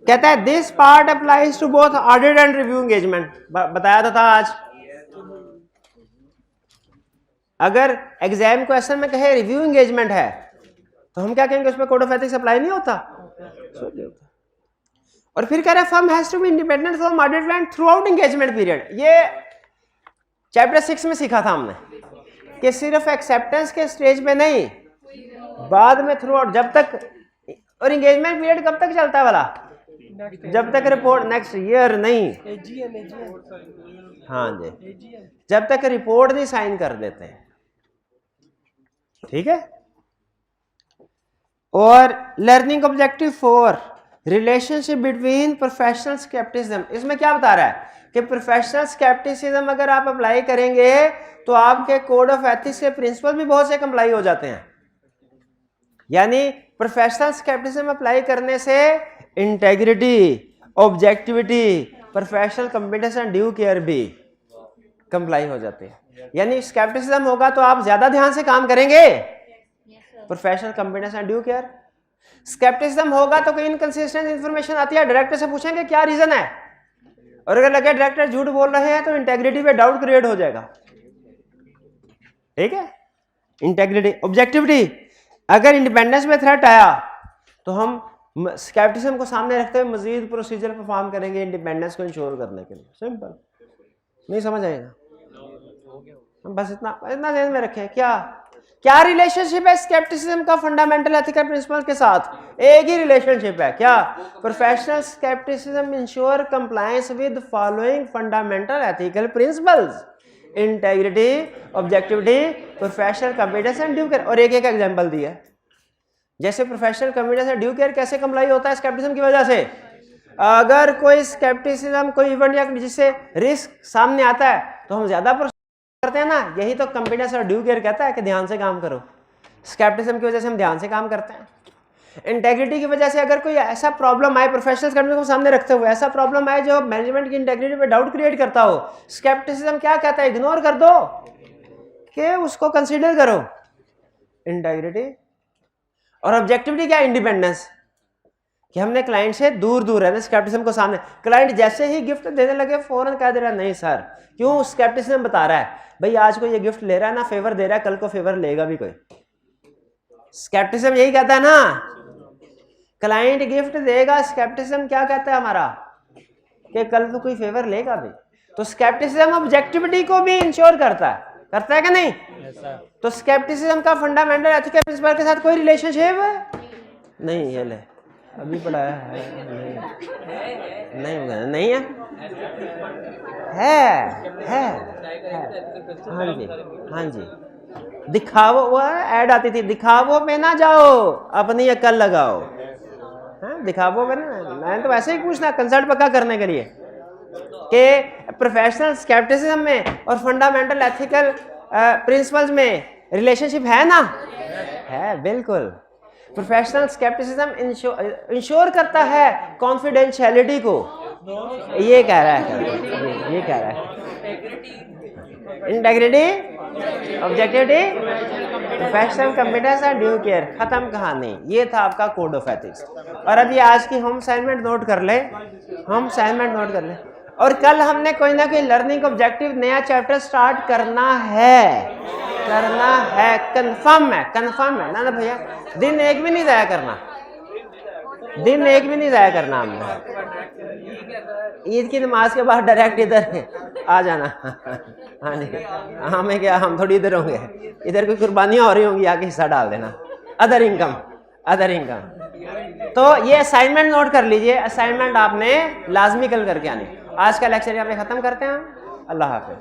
कहता है this part applies to both audit and review engagement. बताया था आज। अगर एग्जाम क्वेश्चन में कहे रिव्यू एंगेजमेंट है तो हम क्या कहेंगे? उसमें कोड ऑफ एथिक्स अप्लाई नहीं होता। और फिर कह रहा है firm has to be independent from audit client throughout engagement period. ये चैप्टर 6 में सीखा था हमने कि सिर्फ एक्सेप्टेंस के स्टेज पे नहीं, बाद में थ्रू आउट, जब तक। और एंगेजमेंट पीरियड कब तक चलता है वाला? जब तक रिपोर्ट नेक्स्ट ईयर नहीं, हाँ जी, जब तक रिपोर्ट नहीं साइन कर देते हैं। ठीक है? और learning objective 4, relationship between professional scepticism. इसमें क्या बता रहा है कि प्रोफेशनल स्केप्टिसिज्म अगर आप अप्लाई करेंगे तो आपके कोड ऑफ एथिक्स के प्रिंसिपल भी बहुत से कंप्लाई हो जाते हैं। यानी प्रोफेशनल स्केप्टिसिज्म अप्लाई करने से integrity, objectivity, professional competence and due care भी कंप्लाई हो जाते हैं। यानी स्केप्टिसिज्म होगा तो आप ज्यादा ध्यान से काम करेंगे। Professional competence and due care. Scepticism होगा तो कोई इनकंसिस्टेंट इंफॉर्मेशन आती है, डायरेक्टर से पूछेंगे क्या रीजन है, और अगर लगे डायरेक्टर झूठ बोल रहे हैं तो इंटेग्रिटी पे डाउट क्रिएट हो जाएगा। ठीक है? इंटेग्रिटी, ऑब्जेक्टिविटी, अगर इंडिपेंडेंस में थ्रेट आया तो हम स्केप्टिसिज्म को सामने रखते हुए मजीद प्रोसीजर परफॉर्म करेंगे इंडिपेंडेंस को इंश्योर करने के लिए। सिंपल। नहीं समझ आएगा? बस इतना ध्यान में रखें। क्या रिलेशनशिप है स्केप्टिसिज्म का फंडामेंटल एथिकल प्रिंसिपल के साथ? एक ही रिलेशनशिप है। क्या? Professional scepticism ensure compliance with following fundamental ethical principles: integrity, objectivity, professional competence and due care. और एक एग्जांपल दिया, जैसे professional competence and due care कैसे कंप्लाई होता है स्केप्टिसिज्म की वजह से। अगर कोई स्केप्टिसिज्म, कोई इवेंट या जिससे रिस्क सामने आता है तो हम ज्यादा करते हैं ना। यही तो कॉम्पिटेंस और ड्यू केयर कहता है कि ध्यान से काम करो। स्केप्टिसिज्म की वजह से हम ध्यान से काम करते हैं। इंटेग्रिटी की वजह से अगर कोई ऐसा प्रॉब्लम आए, प्रोफेशनल स्केप्टिसिज्म को सामने रखते हुए ऐसा प्रॉब्लम आए जो मैनेजमेंट की इंटेग्रिटी पे डाउट क्रिएट करता हो, स्केप्टिसिज्म क्या कहता है? इग्नोर कर दो कि उसको कंसीडर करो। इंटेग्रिटी और ऑब्जेक्टिविटी क्या? इंडिपेंडेंस, कि हमने क्लाइंट से दूर दूर रहना। स्केप्टिसिज्म को सामने, क्लाइंट जैसे ही गिफ्ट देने लगे फौरन कह दे रहा है नहीं सर, क्यों? स्केप्टिसिज्म बता रहा है भाई आज को ये गिफ्ट ले रहा है ना, फेवर दे रहा है, कल को फेवर लेगा भी कोई। स्केप्टिसिज्म यही कहता है ना, क्लाइंट गिफ्ट देगा। स्केप्टिसिज्म क्या कहता है हमारा? कि कल तो कोई फेवर लेगा भी। तो स्केप्टिसिज्म ऑब्जेक्टिविटी को भी इंश्योर करता है कि नहीं? तो स्केप्टिसिज्म का फंडामेंटल एथिकल प्रिंसिपल के साथ कोई रिलेशनशिप नहीं। ये ले अभी पढ़ाया है, नहीं है। हाँ जी दिखावो, वो ऐड आती थी, दिखावो पे ना जाओ, अपनी अक्ल लगाओ। हाँ दिखावो पे ना, मैंने तो वैसे ही पूछना कंसल्ट पक्का करने के लिए कि प्रोफेशनल स्केप्टिसिज्म में और फंडामेंटल एथिकल प्रिंसिपल्स में रिलेशनशिप है ना? है बिल्कुल। प्रोफेशनल स्केप्टिसिज्म इंश्योर करता है कॉन्फिडेंशियलिटी को, ये कह रहा है, ये कह रहा है। Integrity, objectivity, professional competence and due care, खत्म कहानी। ये था आपका कोड ऑफ एथिक्स। और अभी आज की होम असाइनमेंट नोट कर ले, और कल हमने कोई ना कोई लर्निंग ऑब्जेक्टिव नया चैप्टर स्टार्ट करना है, कंफर्म है ना भैया। दिन एक भी नहीं जाया करना, हमने ईद की नमाज के बाद डायरेक्ट इधर आ जाना। हाँ जी, हमें क्या, हम थोड़ी इधर होंगे, इधर कोई कुर्बानियां हो रही होंगी, आके हिस्सा डाल देना। Other income. तो ये असाइनमेंट नोट कर लीजिए, असाइनमेंट आपने लाजमी कल करके आनी। आज का लेक्चर यहाँ पे खत्म करते हैं। अल्लाह हाफिज।